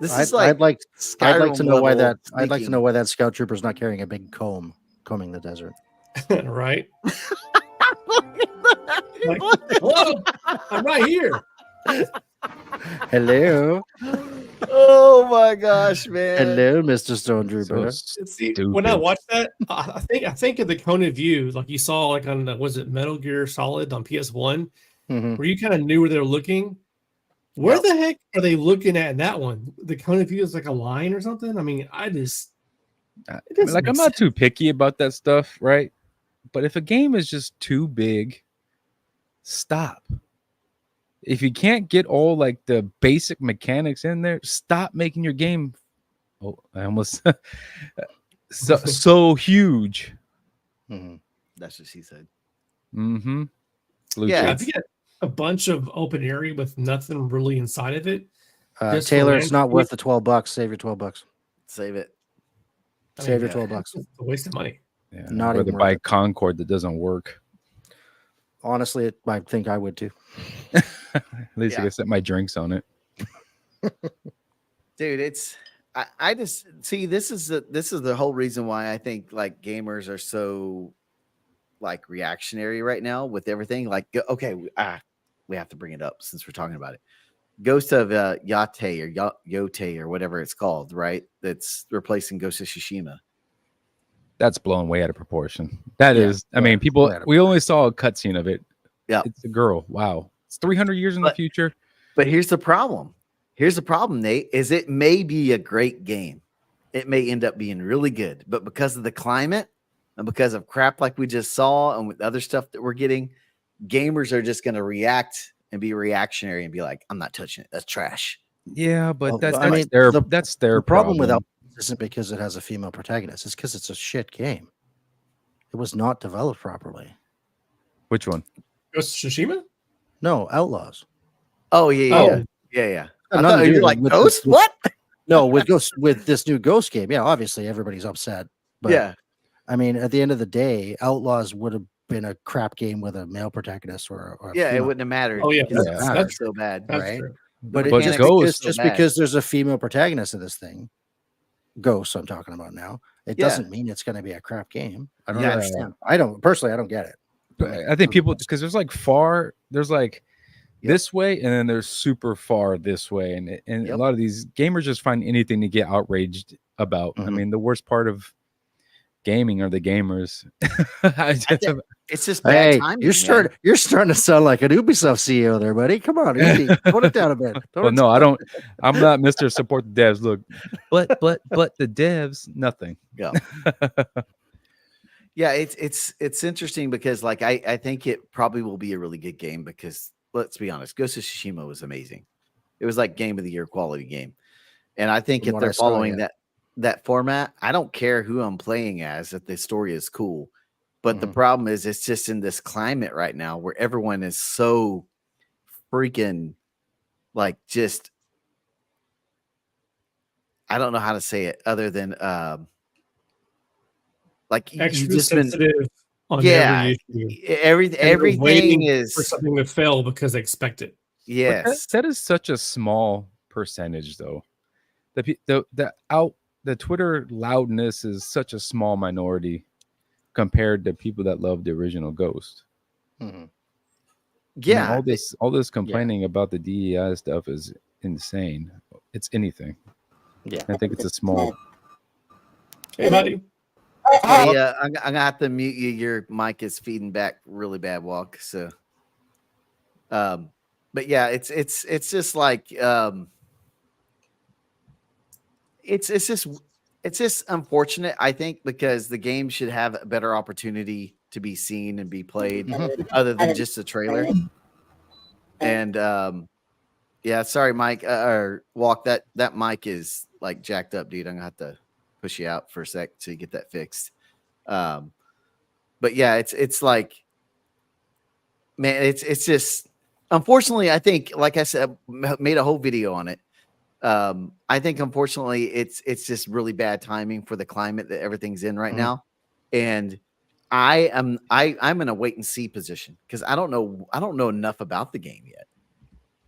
This is like
I'd like to
Skyrim
know why
level
I'd like to
sneaking.
know why that scout trooper's not carrying a big comb combing the desert.
Right? Like, hello, I'm right here.
Hello,
Oh my gosh, man.
hello, Mr. Stone Trooper.
So
See,
stupid.
when I watched that, I think of the cone of view, like you saw, like on the, was it Metal Gear Solid on PS1,
Mhm.
where you kind of knew where they were looking. Where
Yep.
the heck are they looking at in that one? The cone of view is like a line or something. I mean,
I mean,
it doesn't
like
make
I'm not too picky about that stuff, right? But if a game is just too big, stop. If you can't get all like the basic mechanics in there, stop making your game. Oh, I almost so huge.
Mhm.
That's what she said.
Mm-hmm.
Yeah,
if you get a bunch of open area with nothing really inside of it, Just for
Taylor, it's not
landscape?
worth the $12. Save your $12.
Save it.
I
Save your
yeah.
$12.
it's a waste of money.
Yeah,
Not
I'd rather
even worth
buy
it.
Concord that doesn't work.
Honestly, I think I would too.
At least I
Yeah.
can set my drinks on it.
Dude, it's I just see this is the whole reason why I think like gamers are so like reactionary right now with everything. Like, okay, we have to bring it up since we're talking about it. Ghost of Yate or Yote or whatever it's called, right? That's replacing Ghost of Tsushima.
That's blown way out of proportion. That
Yeah,
is, I mean, people.
way out of
We only saw a cutscene of it.
Yeah.
It's a girl. Wow, it's 300 years in the
But-
future.
But here's the problem. Here's the problem, Nate, is it may be a great game. It may end up being really good, but because of the climate and because of crap like we just saw and with other stuff that we're getting, gamers are just going to react and be reactionary and be like, I'm not touching it. That's trash.
Yeah, but
Well,
that's
I mean,
their
the-
that's their
The problem with
problem.
Outlast isn't because it has a female protagonist. It's because it's a shit game. It was not developed properly.
Which one?
Ghost of Tsushima?
No, Outlaws.
Oh, yeah.
Oh.
Yeah.
Got
I
nothing
thought
to
you
do
were like,
with
Ghost?
with-
What?
No, with this new Ghost game. Yeah, obviously everybody's upset. But
Yeah.
I mean, at the end of the day, Outlaws would have been a crap game with a male protagonist or a
Yeah, it
female.
wouldn't have mattered.
Oh, yeah,
because
that's-
it's
that's
so bad.
That's
Right.
true.
But,
But
just,
Ghost-
because,
so
just
bad.
because there's a female protagonist of this thing, Ghost I'm talking about now, it
Yeah.
doesn't mean it's going to be a crap game. I don't
Yeah.
understand. I don't personally. I don't get it.
But I think people, because there's like
Yep.
this way, and then there's super far this way, and a
Yep.
lot of these gamers just find anything to get outraged about. I
Mhm.
mean, the worst part of gaming are the gamers.
It's just bad
Hey,
timing.
you're starting to sound like an Ubisoft CEO there, buddy. Come on, easy. Tone it down a bit.
Well, no, I don't. I'm not Mr. Support the devs. Look, but the devs, nothing.
Yeah, it's interesting because like I think it probably will be a really good game because let's be honest, Ghost of Tsushima was amazing. It was like game of the year quality game. And I think
From
if
what
they're
I saw,
following
yeah.
that format, I don't care who I'm playing as, if the story is cool. But the
Mhm.
problem is it's just in this climate right now where everyone is so freaking like just I don't know how to say it other than like you
Extra
just been
sensitive on
yeah
every issue.
everything
And they're
everything
waiting
is
for something to fail because they expect it.
But
yes
that is such a small percentage, though. The Twitter loudness is such a small minority compared to people that love the original Ghost.
Mhm.
I mean,
yeah
all this complaining about the DEI stuff is insane. It's anything.
Yeah.
I think it's a small.
Hey, buddy.
Hey, I'm gonna have to mute you. Your mic is feeding back really bad, Walk. So, but yeah, it's just like it's just unfortunate. I think because the game should have a better opportunity to be seen and be played, other than just a trailer. And yeah, sorry, Mike or Walk. That mic is like jacked up, dude. I'm gonna have to push you out for a sec to get that fixed. But yeah, it's like, man, it's just unfortunately, I think, like I said, made a whole video on it. I think unfortunately it's just really bad timing for the climate that everything's in right now. And I'm in a wait and see position because I don't know enough about the game yet.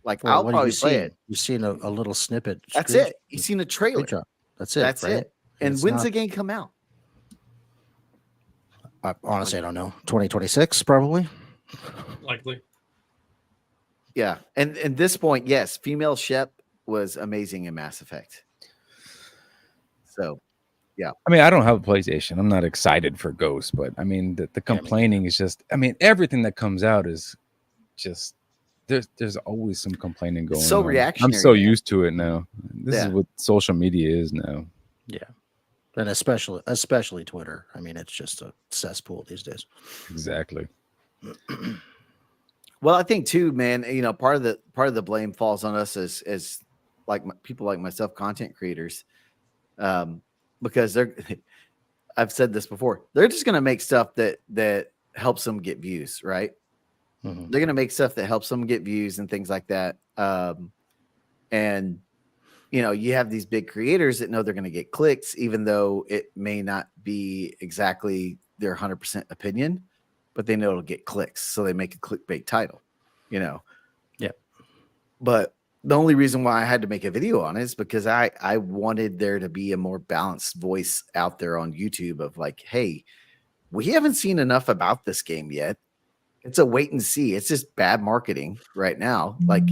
Like
Well,
I'll
what have
probably
you
play
seen?
it.
You've seen a little snippet.
That's it. You've seen a trailer.
Screenshot. That's it.
That's
right?
it. And
it's
when's
not-
the game come out?
Honestly, I don't know. 2026, probably.
Likely.
Yeah. And at this point, yes, female Shep was amazing in Mass Effect. So
I mean, I don't have a PlayStation. I'm not excited for Ghost, but I mean, the complaining is just. I mean, everything that comes out is just. There's always some complaining going
so
on.
reactionary.
I'm so
man.
used to it now. This is
Yeah.
what social media is now.
Yeah. And especially Twitter. I mean, it's just a cesspool these days.
Exactly.
Well, I think too, man, you know, part of the blame falls on us as like people like myself, content creators, because I've said this before, they're just going to make stuff that helps them get views, right?
Mhm.
They're going to make stuff that helps them get views and things like that. And you know, you have these big creators that know they're going to get clicks, even though it may not be exactly their 100% opinion, but they know it'll get clicks. So they make a clickbait title, you know?
Yeah.
But the only reason why I had to make a video on it is because I wanted there to be a more balanced voice out there on YouTube of like, hey, we haven't seen enough about this game yet. It's a wait and see. It's just bad marketing right now. Like,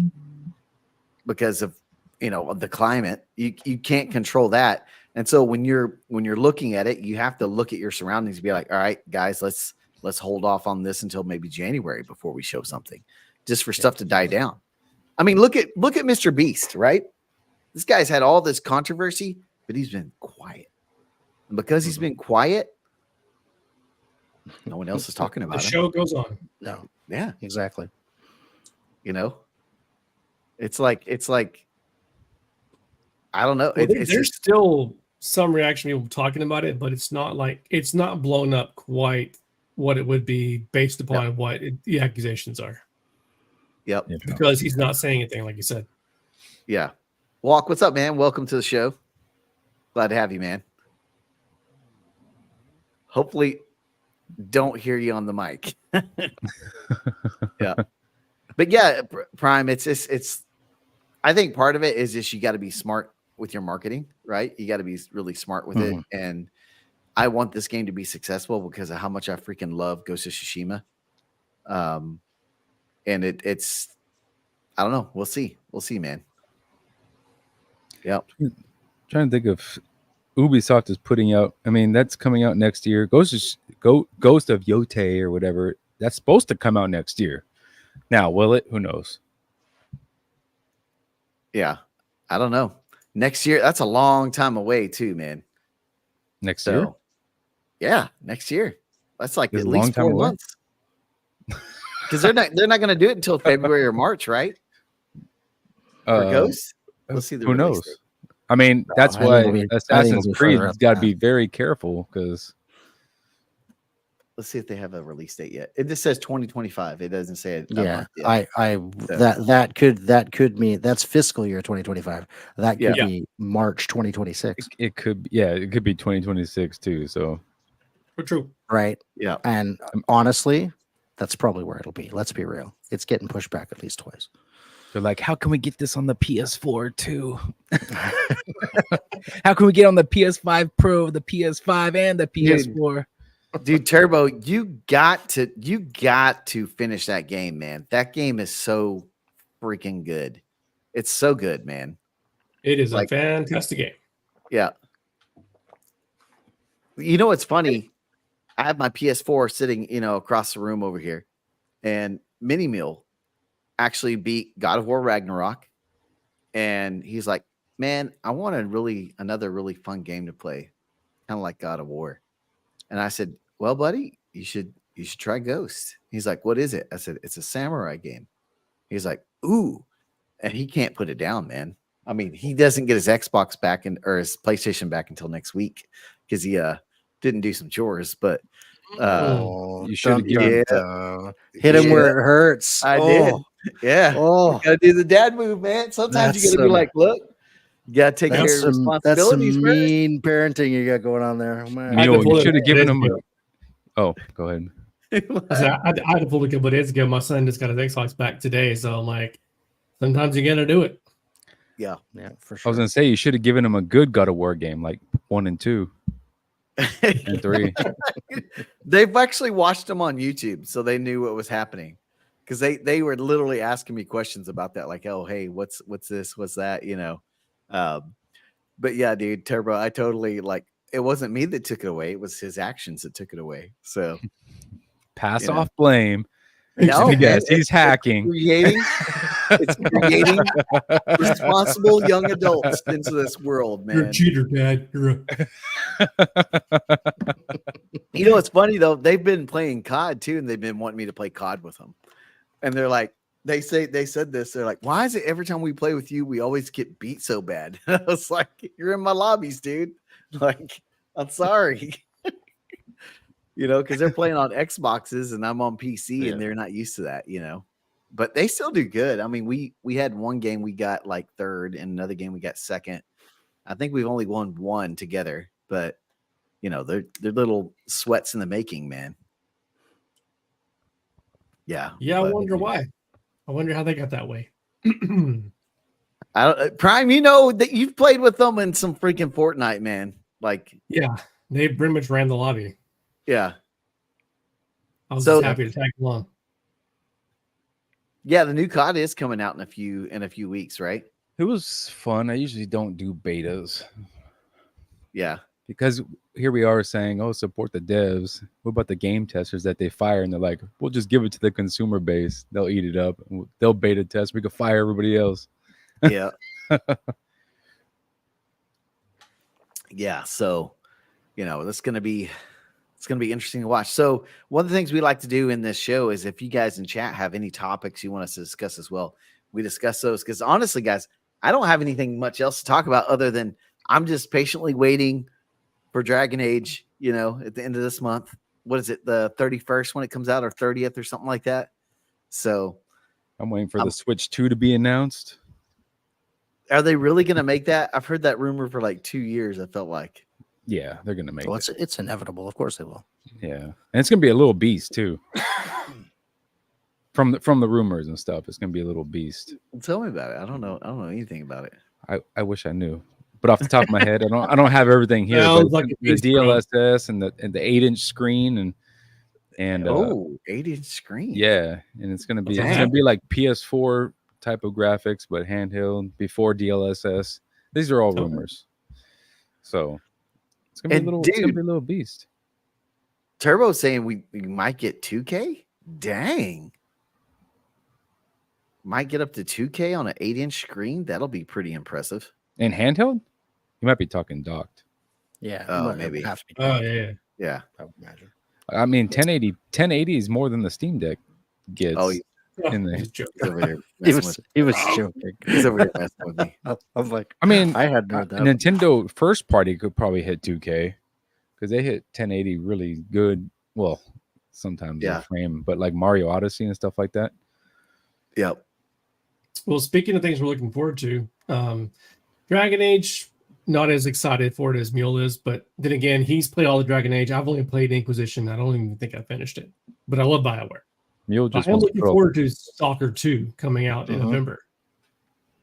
because of, you know, of the climate, you can't control that. And so when you're looking at it, you have to look at your surroundings and be like, all right, guys, let's hold off on this until maybe January before we show something, just for stuff to die down. I mean, look at Mr. Beast, right? This guy's had all this controversy, but he's been quiet. And because he's been quiet, no one else is talking about
The
him.
show goes on.
No,
Yeah,
exactly.
you know, it's like I don't know.
Well,
It's
there's
just,
still some reaction people talking about it, but it's not blown up quite what it would be based upon what the accusations are.
yep.
Because he's not saying anything, like you said.
Yeah. Walk, what's up, man? Welcome to the show. Glad to have you, man. Hopefully don't hear you on the mic. Yeah. But yeah, Prime, it's I think part of it is just you got to be smart with your marketing, right? You got to be really smart with it. And I want this game to be successful because of how much I freaking love Ghost of Tsushima. And it's I don't know. We'll see. We'll see, man. Yep.
Trying to think of Ubisoft is putting out. I mean, that's coming out next year. Ghost of Yote or whatever. That's supposed to come out next year. Now, will it? Who knows?
Yeah. I don't know. Next year, that's a long time away too, man.
Next year?
Yeah, next year. That's like
It's
at
a long
least
time
4
away?
months. Because they're not going to do it until February or March, right? For Ghost, we'll see the
who
release
knows?
date.
I mean, that's
I think
why
it'll be- I think
Assassin's
it'll be
Creed
further
has
up
got to
than
be very careful because
Let's see if they have a release date yet. It just says 2025. It doesn't say a
Yeah,
month yet.
that could mean that's fiscal year 2025. That could
Yeah.
be March 2026,
It could be, yeah, it could be 2026 too. So
True.
right?
Yeah.
And honestly, that's probably where it'll be. Let's be real. It's getting pushed back at least twice.
they're like, how can we get this on the PS4 too? How can we get on the PS5 Pro, the PS5, and the PS4?
Dude, Turbo, you got to finish that game, man. That game is so freaking good. It's so good, man.
It is
Like-
a fantastic game.
Yeah. You know what's funny? I have my PS4 sitting, across the room over here, and Mini Meal actually beat God of War Ragnarok, and he's like, "Man, I want another really fun game to play, kind of like God of War." And I said, "Well, buddy, you should try Ghost." He's like, "What is it?" I said, "It's a samurai game." He's like, "Ooh," and he can't put it down, man. I mean, he doesn't get his Xbox back or his PlayStation back until next week because he didn't do some chores. But
You should've
given-
hit him
Yeah.
where it hurts.
I did. Yeah,
Oh,
gotta do the dad move, man. Sometimes you
That's
gotta be
some-
like, "Look, you gotta take care
that's
of
some
responsibilities." first.
mean parenting you got going on there. Man.
I had to
Mule,
pull
you
it
should have
up
given
days
him.
ago.
Oh, go ahead.
I said, I had to pull it a couple days ago. My son just got his Xbox back today, so I'm like, sometimes you gotta do it.
Yeah, for
I
sure.
was gonna say you should have given him a good God of War game, like 1 and 2 and 3.
They've actually watched them on YouTube, so they knew what was happening. Because they were literally asking me questions about that, like, "Oh, hey, what's this? What's that?" But yeah, dude, Turbo, I totally it wasn't me that took it away; it was his actions that took it away. So
Pass
You know.
off blame.
no,
Yes,
man,
he's hacking.
it's creating responsible young adults into this world,
You're a
man.
cheater, Dad. You're
You know what's funny though? They've been playing COD too, and they've been wanting me to play COD with them. And they're like, they said this. They're like, "Why is it every time we play with you, we always get beat so bad?" And I was like, "You're in my lobbies, dude. Like, I'm sorry." Because they're playing on Xboxes and I'm on PC, and they're not used to that. But they still do good. I mean, we had one game we got like third, and another game we got second. I think we've only won one together, but they're little sweats in the making, man. Yeah.
Yeah, I
but-
wonder why. I wonder how they got that way.
I don't, Prime, that you've played with them in some freaking Fortnite, man. Like,
Yeah, they pretty much ran the lobby.
yeah.
I was
So-
just happy to tag along.
Yeah, the new COD is coming out in a few weeks, right?
It was fun. I usually don't do betas
Yeah.
because here we are saying, "Oh, support the devs." What about the game testers that they fire? And they're like, "We'll just give it to the consumer base. They'll eat it up. They'll beta test. We can fire everybody else."
Yeah. Yeah. So, it's going to be interesting to watch. So one of the things we like to do in this show is if you guys in chat have any topics you want us to discuss as well, we discuss those. Because honestly, guys, I don't have anything much else to talk about other than I'm just patiently waiting for Dragon Age, at the end of this month. What is it? The 31st when it comes out, or 30th or something like that. So
I'm waiting for the Switch 2 to be announced.
are they really going to make that? I've heard that rumor for like 2 years. I felt like.
Yeah, they're gonna make
Well,
it.
it's inevitable. Of course they will.
Yeah, and it's gonna be a little beast too. From the rumors and stuff, it's gonna be a little beast.
Tell me about it. I don't know anything about it.
I wish I knew, but off the top of my head, I don't have everything here.
Sounds
But
like a
the
beast, bro.
DLSS and the 8-inch screen and
8-inch screen.
yeah, and it's gonna be
Damn.
like PS4 type of graphics, but handheld before DLSS. These are all
Okay.
rumors, so it's gonna be
And
it's gonna
dude-
be a little beast.
Turbo saying we might get 2K. Dang. Might get up to 2K on an 8-inch screen. That'll be pretty impressive.
And handheld, you might be talking docked.
Yeah.
Oh,
but it
maybe.
would have to be.
Oh yeah.
Yeah.
I would imagine.
I mean, 1080 is more than the Steam Deck gets.
Oh,
In the-
Just joking.
he's over here
He
messing
was
with
he was joking.
He's over here messing with me.
I'm like,
I mean,
I hadn't heard that.
Nintendo first party could probably hit 2K because they hit 1080 really good. Well, sometimes
Yeah.
a frame, but like Mario Odyssey and stuff like that.
Yep.
Well, speaking of things we're looking forward to, Dragon Age, not as excited for it as Mule is, but then again, he's played all the Dragon Age. I've only played Inquisition. I don't even think I finished it, but I love BioWare.
Mule
I
just
am
wants to
looking
throw
forward to Stalker 2 coming out in
Mhm.
November.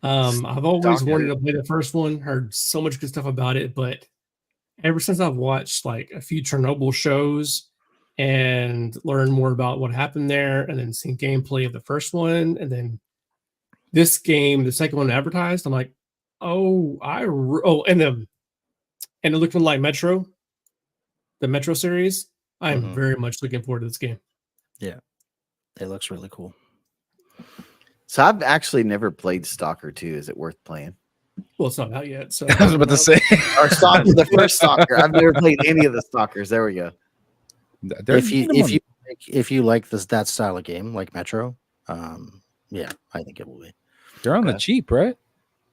I've always
Stalker.
wanted to play the first one, heard so much good stuff about it, but ever since I've watched like a few Chernobyl shows and learned more about what happened there, and then seen gameplay of the first one, and then this game, the second one advertised, I'm like, oh, and it looked like Metro, the Metro series. I am
Mhm.
very much looking forward to this game.
It looks really cool.
So I've actually never played Stalker 2. Is it worth playing?
Well, it's not out yet, so
I was about to say.
Or Stalker, the first Stalker. I've never played any of the Stalkers. There we go.
If you like that style of game, like Metro, yeah, I think it will be.
They're on the
Okay.
cheap, right?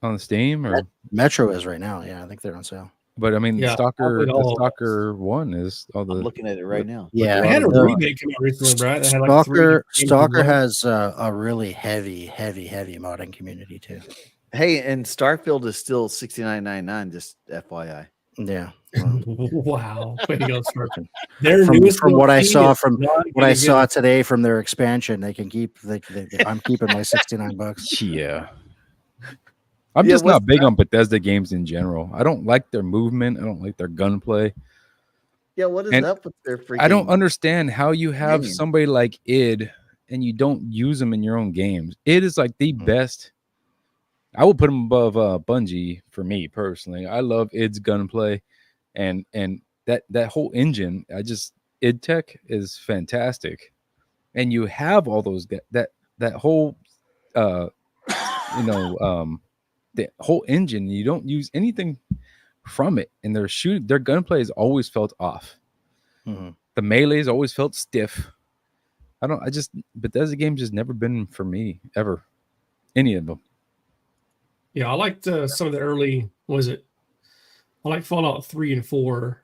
On Steam or
Metro is right now. Yeah, I think they're on sale.
but I mean
Yeah,
Stalker
probably all
the
of
Stalker 1 is all the
I'm looking at it right now.
Yeah,
they had a
the-
remake come out recently, right? They had like
Stalker has a really heavy modding community too.
Hey, and Starfield is still $69.99. Just FYI.
Yeah.
Wow, way to go, Spartan. Their
From
newest
what I
DLC
saw
is not
What I
getting
saw
good.
today from their expansion, they can keep. I'm keeping my $69.
Yeah. I'm
Yeah,
just
what's
not big on Bethesda games in general. I don't like their movement. I don't like their gunplay.
Yeah, what is
And
up with their freaking?
I don't understand how you have
minions.
somebody like id and you don't use them in your own games. It is like the best. I would put them above Bungie for me personally. I love id's gunplay, and that whole engine. Id Tech is fantastic, and you have all those that whole the whole engine. You don't use anything from it, and their gunplay has always felt off.
Mhm.
The melee's always felt stiff. Bethesda games just never been for me ever. Any of them.
Yeah, I liked some of the early. I like Fallout 3 and 4.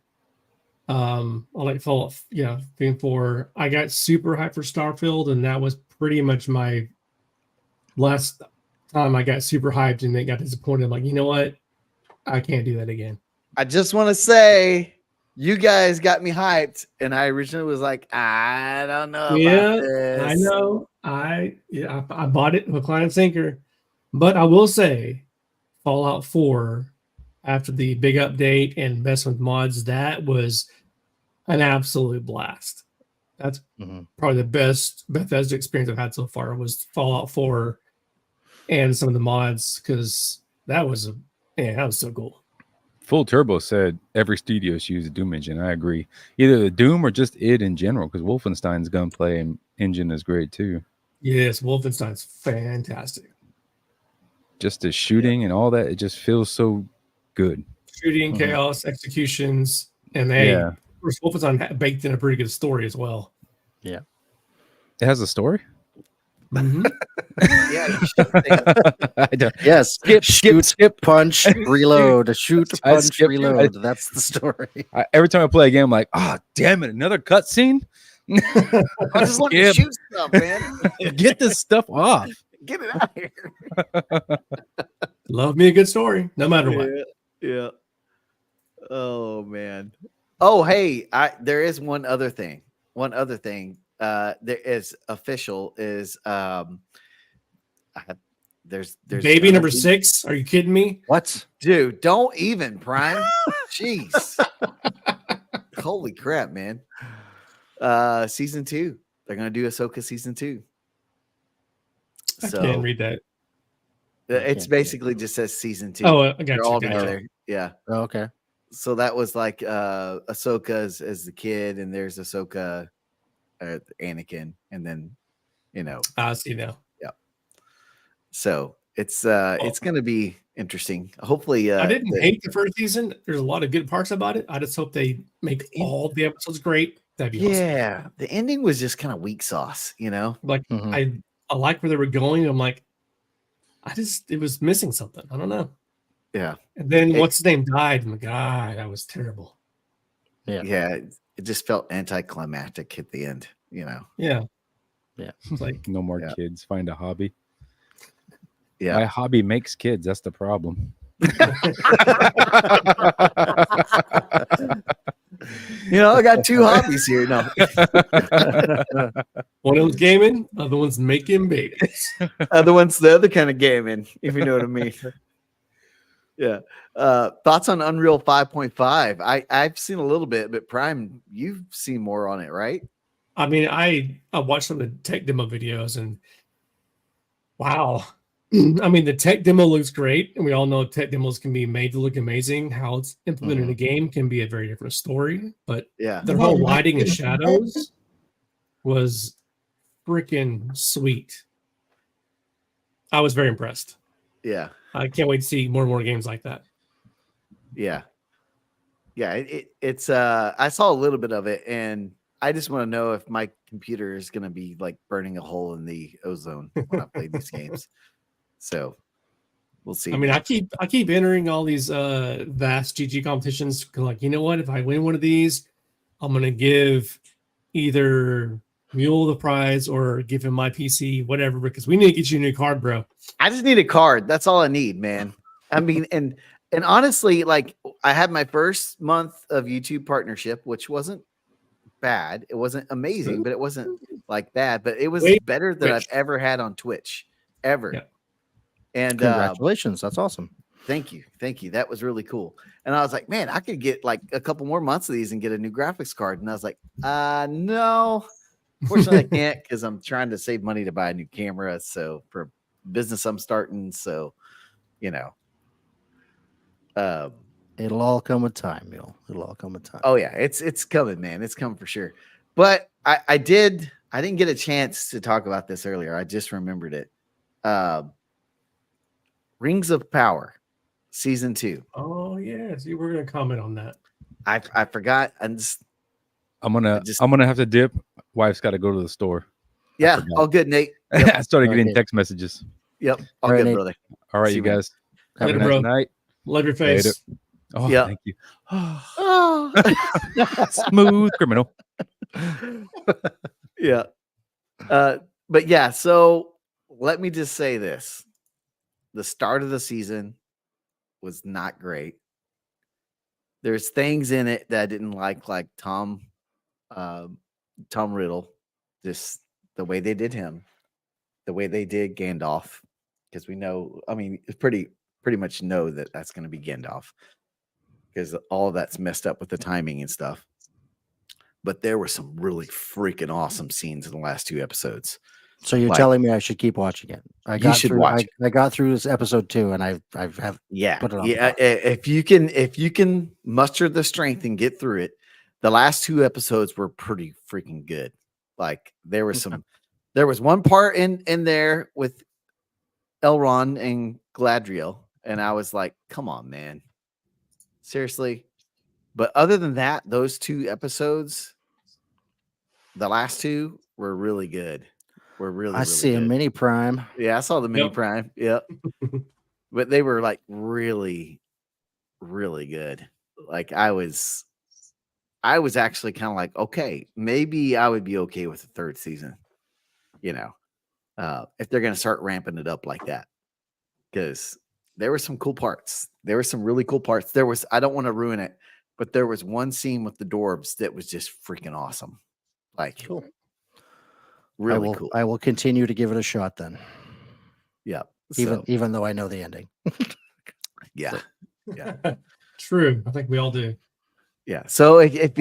I like Fallout, 3 and 4. I got super hyped for Starfield, and that was pretty much my last time I got super hyped and then got disappointed. I'm like, you know what? I can't do that again.
I just want to say, you guys got me hyped, and I originally was like, I don't know about this.
I know. I bought it hook, line, and sinker, but I will say, Fallout 4, after the big update and messing with mods, that was an absolute blast. That's probably the best Bethesda experience I've had so far was Fallout 4 and some of the mods, because that was so cool.
Full Turbo said every studio should use a Doom engine. I agree. Either the Doom or just id in general, because Wolfenstein's gunplay and engine is great too.
Yes, Wolfenstein's fantastic.
Just the shooting and all that, it just feels so good.
Shooting, chaos, executions, and of course, Wolfenstein baked in a pretty good story as well.
Yeah.
It has a story?
Yeah, you should think.
I don't.
Yes. Skip, punch, reload. Shoot,
I
punch,
skipped-
reload. That's the story.
Every time I play a game, I'm like, damn it, another cutscene?
I just want to shoot stuff, man.
Get this stuff off.
Get it out of here.
Love me a good story, no matter what.
Yeah. Oh man. Oh hey, there is one other thing. There is official is there's
Baby number 6. Are you kidding me?
What?
Dude, don't even Prime. Jeez. Holy crap, man. Season 2. They're gonna do Ahsoka season 2.
I can't read that.
It's basically just says season 2.
Oh, I got
They're
you.
all
Gotcha.
together. Yeah.
Oh, okay.
So that was like Ahsoka as the kid, and there's Ahsoka, Anakin, and then
I see now.
Yeah. So it's gonna be interesting. Hopefully,
I didn't hate the first season. There's a lot of good parts about it. I just hope they make all the episodes great. That'd be awesome.
Yeah. The ending was just kind of weak sauce,
Like I like where they were going. I'm like, it was missing something. I don't know.
Yeah.
And then what's his name died, and God, that was terrible.
Yeah.
Yeah. It just felt anticlimactic at the end. you know.
Yeah.
Yeah.
It's like,
No more
Yeah.
kids. Find a hobby.
Yeah.
My hobby makes kids. That's the problem.
You know, I got 2 hobbies here. No,
one of them's gaming, other one's making babies.
other one's the other kind of gaming, if you know what I mean. Yeah. Thoughts on Unreal 5.5? I've seen a little bit, but Prime, you've seen more on it, right?
I mean, I watched some of the tech demo videos and wow. I mean, the tech demo looks great, and we all know tech demos can be made to look amazing. How it's implemented in a game can be a very different story, but
Yeah.
their whole lighting and shadows was freaking sweet. I was very impressed.
Yeah.
I can't wait to see more and more games like that.
Yeah. Yeah. It's I saw a little bit of it, and I just want to know if my computer is gonna be like burning a hole in the ozone when I play these games. So we'll see.
I mean,
man.
I keep entering all these vast GG competitions. 'Cause like, you know what? If I win one of these, I'm gonna give either Mule the prize or give him my PC, whatever, because we need to get you a new card, bro.
I just need a card. That's all I need, man. I mean, and honestly, like I had my first month of YouTube partnership, which wasn't bad. It wasn't amazing, but it wasn't like bad. But it was
Wait,
better than I've
Twitch.
ever had on Twitch, ever.
Yeah.
And
Congratulations. That's awesome.
thank you, that was really cool. And I was like, man, I could get like a couple more months of these and get a new graphics card. And I was like, no, fortunately, I can't because I'm trying to save money to buy a new camera. So for business I'm starting, so you know.
It'll all come with time, Mule. It'll all come with time.
Oh yeah, it's coming, man. It's coming for sure. But I didn't get a chance to talk about this earlier. I just remembered it. Rings of Power, season 2.
Oh yeah, see, we're gonna comment on that.
I forgot.
I'm gonna have to dip. Wife's got to go to the store.
Yeah, all good, Nate. Yep.
I started getting
Okay.
text messages.
Yep, all
All right,
good,
Nate.
brother.
All right,
See
you
you, man.
guys. Have
Later,
a nice
bro.
night.
Love your face.
Later. Oh,
Yeah.
thank you.
Oh.
Smooth criminal.
Yeah. But yeah, so let me just say this. The start of the season was not great. There's things in it that I didn't like Tom Riddle, just the way they did him, the way they did Gandalf, because we know, I mean, it's pretty much know that that's going to be Gandalf because all of that's messed up with the timing and stuff. But there were some really freaking awesome scenes in the last 2 episodes.
So you're
Like-
telling me I should keep watching it?
You should watch it.
I got through this episode 2, and I have
Yeah,
put it on.
yeah. If you can muster the strength and get through it, the last 2 episodes were pretty freaking good. Like there was one part in there with Elrond and Gladriel, and I was like, "Come on, man, seriously." But other than that, those 2 episodes, the last 2 were really good.
I see a
good.
mini Prime.
Yeah, I saw the mini
Yep.
Prime. Yep. But they were like really, really good. Like I was actually kind of like, okay, maybe I would be okay with the 3rd season, you know, if they're going to start ramping it up like that. Because there were some cool parts. There were some really cool parts. I don't want to ruin it, but there was one scene with the dwarves that was just freaking awesome. Like,
Cool.
really cool.
I will continue to give it a shot then,
Yeah.
even though I know the ending.
Yeah.
True. I think we all do.
Yeah. So if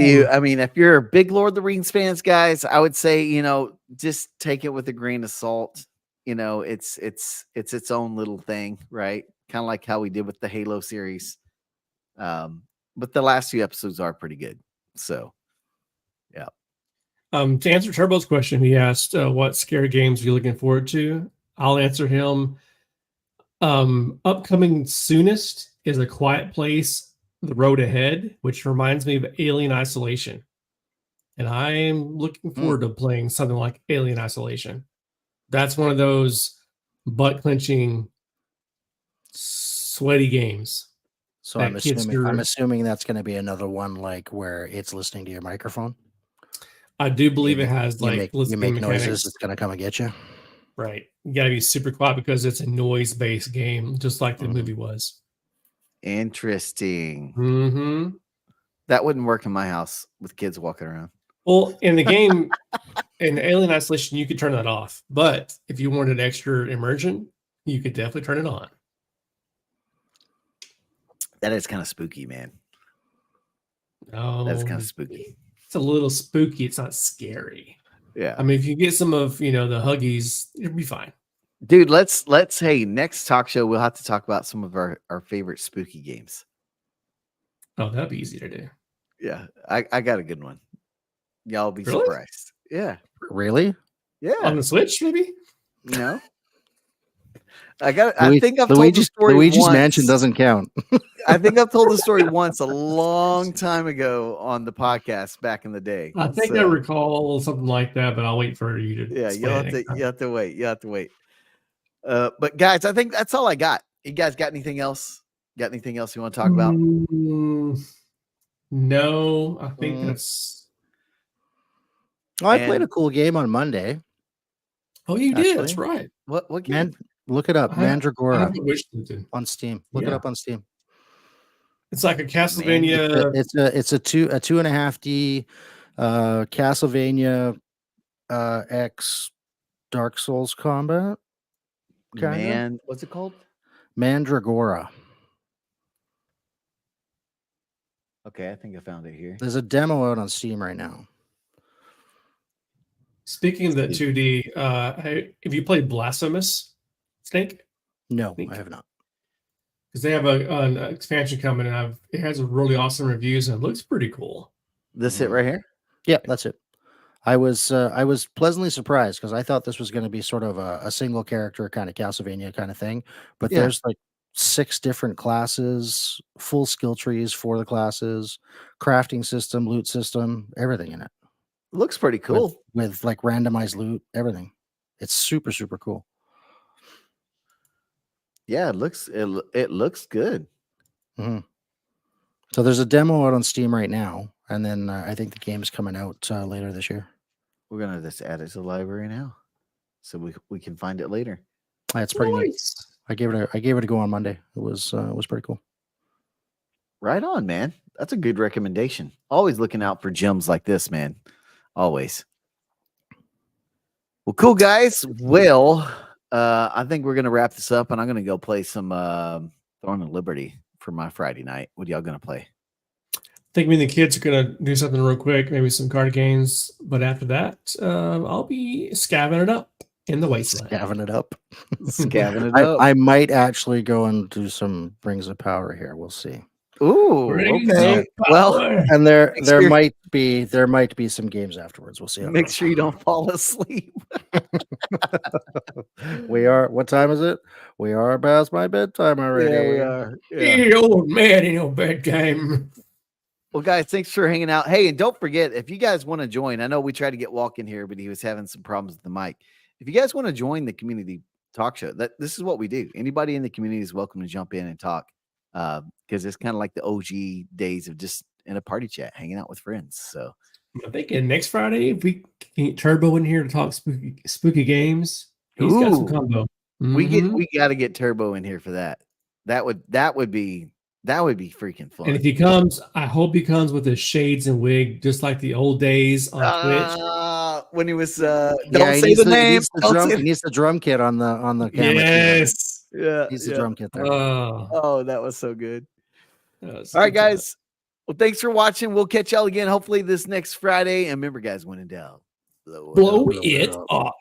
you're a big Lord of the Rings fans, guys, I would say, you know, just take it with a grain of salt. You know, it's its own little thing, right? Kind of like how we did with the Halo series. But the last 2 episodes are pretty good. So, yeah.
To answer Turbo's question, he asked, what scary games are you looking forward to? I'll answer him. Upcoming soonest is A Quiet Place, The Road Ahead, which reminds me of Alien Isolation. And I'm looking forward to playing something like Alien Isolation. That's one of those butt-clenching, sweaty games.
So
That
I'm
kid's
assuming
guru.
I'm assuming that's going to be another one like where it's listening to your microphone.
I do believe it has
You
like
make
listening
noises,
mechanics.
it's gonna come and get you.
Right. You got to be super quiet because it's a noise-based game, just like the movie was.
Interesting.
Mm-hmm.
That wouldn't work in my house with kids walking around.
Well, in the game, in Alien Isolation, you could turn that off. But if you wanted extra immersion, you could definitely turn it on.
That is kind of spooky, man.
Oh,
That's kind of spooky.
it's a little spooky. It's not scary.
Yeah.
I mean, if you get some of the Huggies, it'll be fine.
Dude, let's hey, next talk show we'll have to talk about some of our favorite spooky games.
Oh, that'd be easy to do.
Yeah, I got a good one. Y'all be
Really?
surprised. Yeah.
Really?
Yeah.
On the Switch, maybe?
No. I think I've told the
Luigi's
story once.
Mansion doesn't count.
I think I've told the story once a long time ago on the podcast back in the day.
I think I recall something like that, but I'll wait for you to.
Yeah,
explain it next time.
you have to wait. You have to wait. But guys, I think that's all I got. You guys got anything else? Got anything else you want to talk about?
No, I think that's.
Oh, I played a cool game on Monday.
Oh, you did. That's right.
What game?
Look it up. Mandragora on Steam. Look it
Yeah.
up on Steam.
It's like a Castlevania.
It's a 2.5D Castlevania X Dark Souls combat.
Man, what's it called?
Mandragora.
Okay, I think I found it here.
There's a demo out on Steam right now.
Speaking of that 2D, have you played Blasphemous, Snake?
No, I have not.
Because they have an expansion coming, and it has really awesome reviews, and it looks pretty cool.
This it right here?
Yeah, that's it. I was pleasantly surprised because I thought this was going to be sort of a single character kind of Castlevania kind of thing, but there's like 6 different classes, full skill trees for the classes, crafting system, loot system, everything in it.
Looks pretty cool
with like randomized loot, everything. It's super, super cool.
Yeah, it looks good.
Mm-hmm. So there's a demo out on Steam right now, and then I think the game's coming out later this year.
We're gonna just add it to the library now, so we can find it later.
It's pretty neat. I gave it a go on Monday. It was pretty cool.
Right on, man. That's a good recommendation. Always looking out for gems like this, man. Always. Well, cool guys. Well, I think we're gonna wrap this up, and I'm gonna go play some Throne of Liberty for my Friday night. What are y'all gonna play?
I think me and the kids are gonna do something real quick, maybe some card games. But after that, I'll be scavenging it up in the wasteland.
Scavenging it up.
Scavenging it up.
I might actually go and do some Rings of Power here. We'll see.
Ooh, okay. Well,
and there might be some games afterwards. We'll see.
Make sure you don't fall asleep.
We are. What time is it? We are past my bedtime already.
Yeah, we are.
Yeah. Old man, bedtime.
Well, guys, thanks for hanging out. Hey, and don't forget, if you guys want to join, I know we tried to get Walk in here, but he was having some problems with the mic. If you guys want to join the community talk show, this is what we do. Anybody in the community is welcome to jump in and talk. Because it's kind of like the OG days of just in a party chat, hanging out with friends. So
I'm thinking next Friday, if we can get Turbo in here to talk spooky games, he's got some combo.
We got to get Turbo in here for that. That would be freaking fun.
And if he comes, I hope he comes with his shades and wig, just like the old days on Twitch.
When he was don't say the name.
He needs the drum kit on the camera.
Yes.
Yeah,
he's the drum kit there.
Oh, that was so good. All right, guys. Well, thanks for watching. We'll catch y'all again hopefully this next Friday. And remember, guys, when in doubt,
blow it up.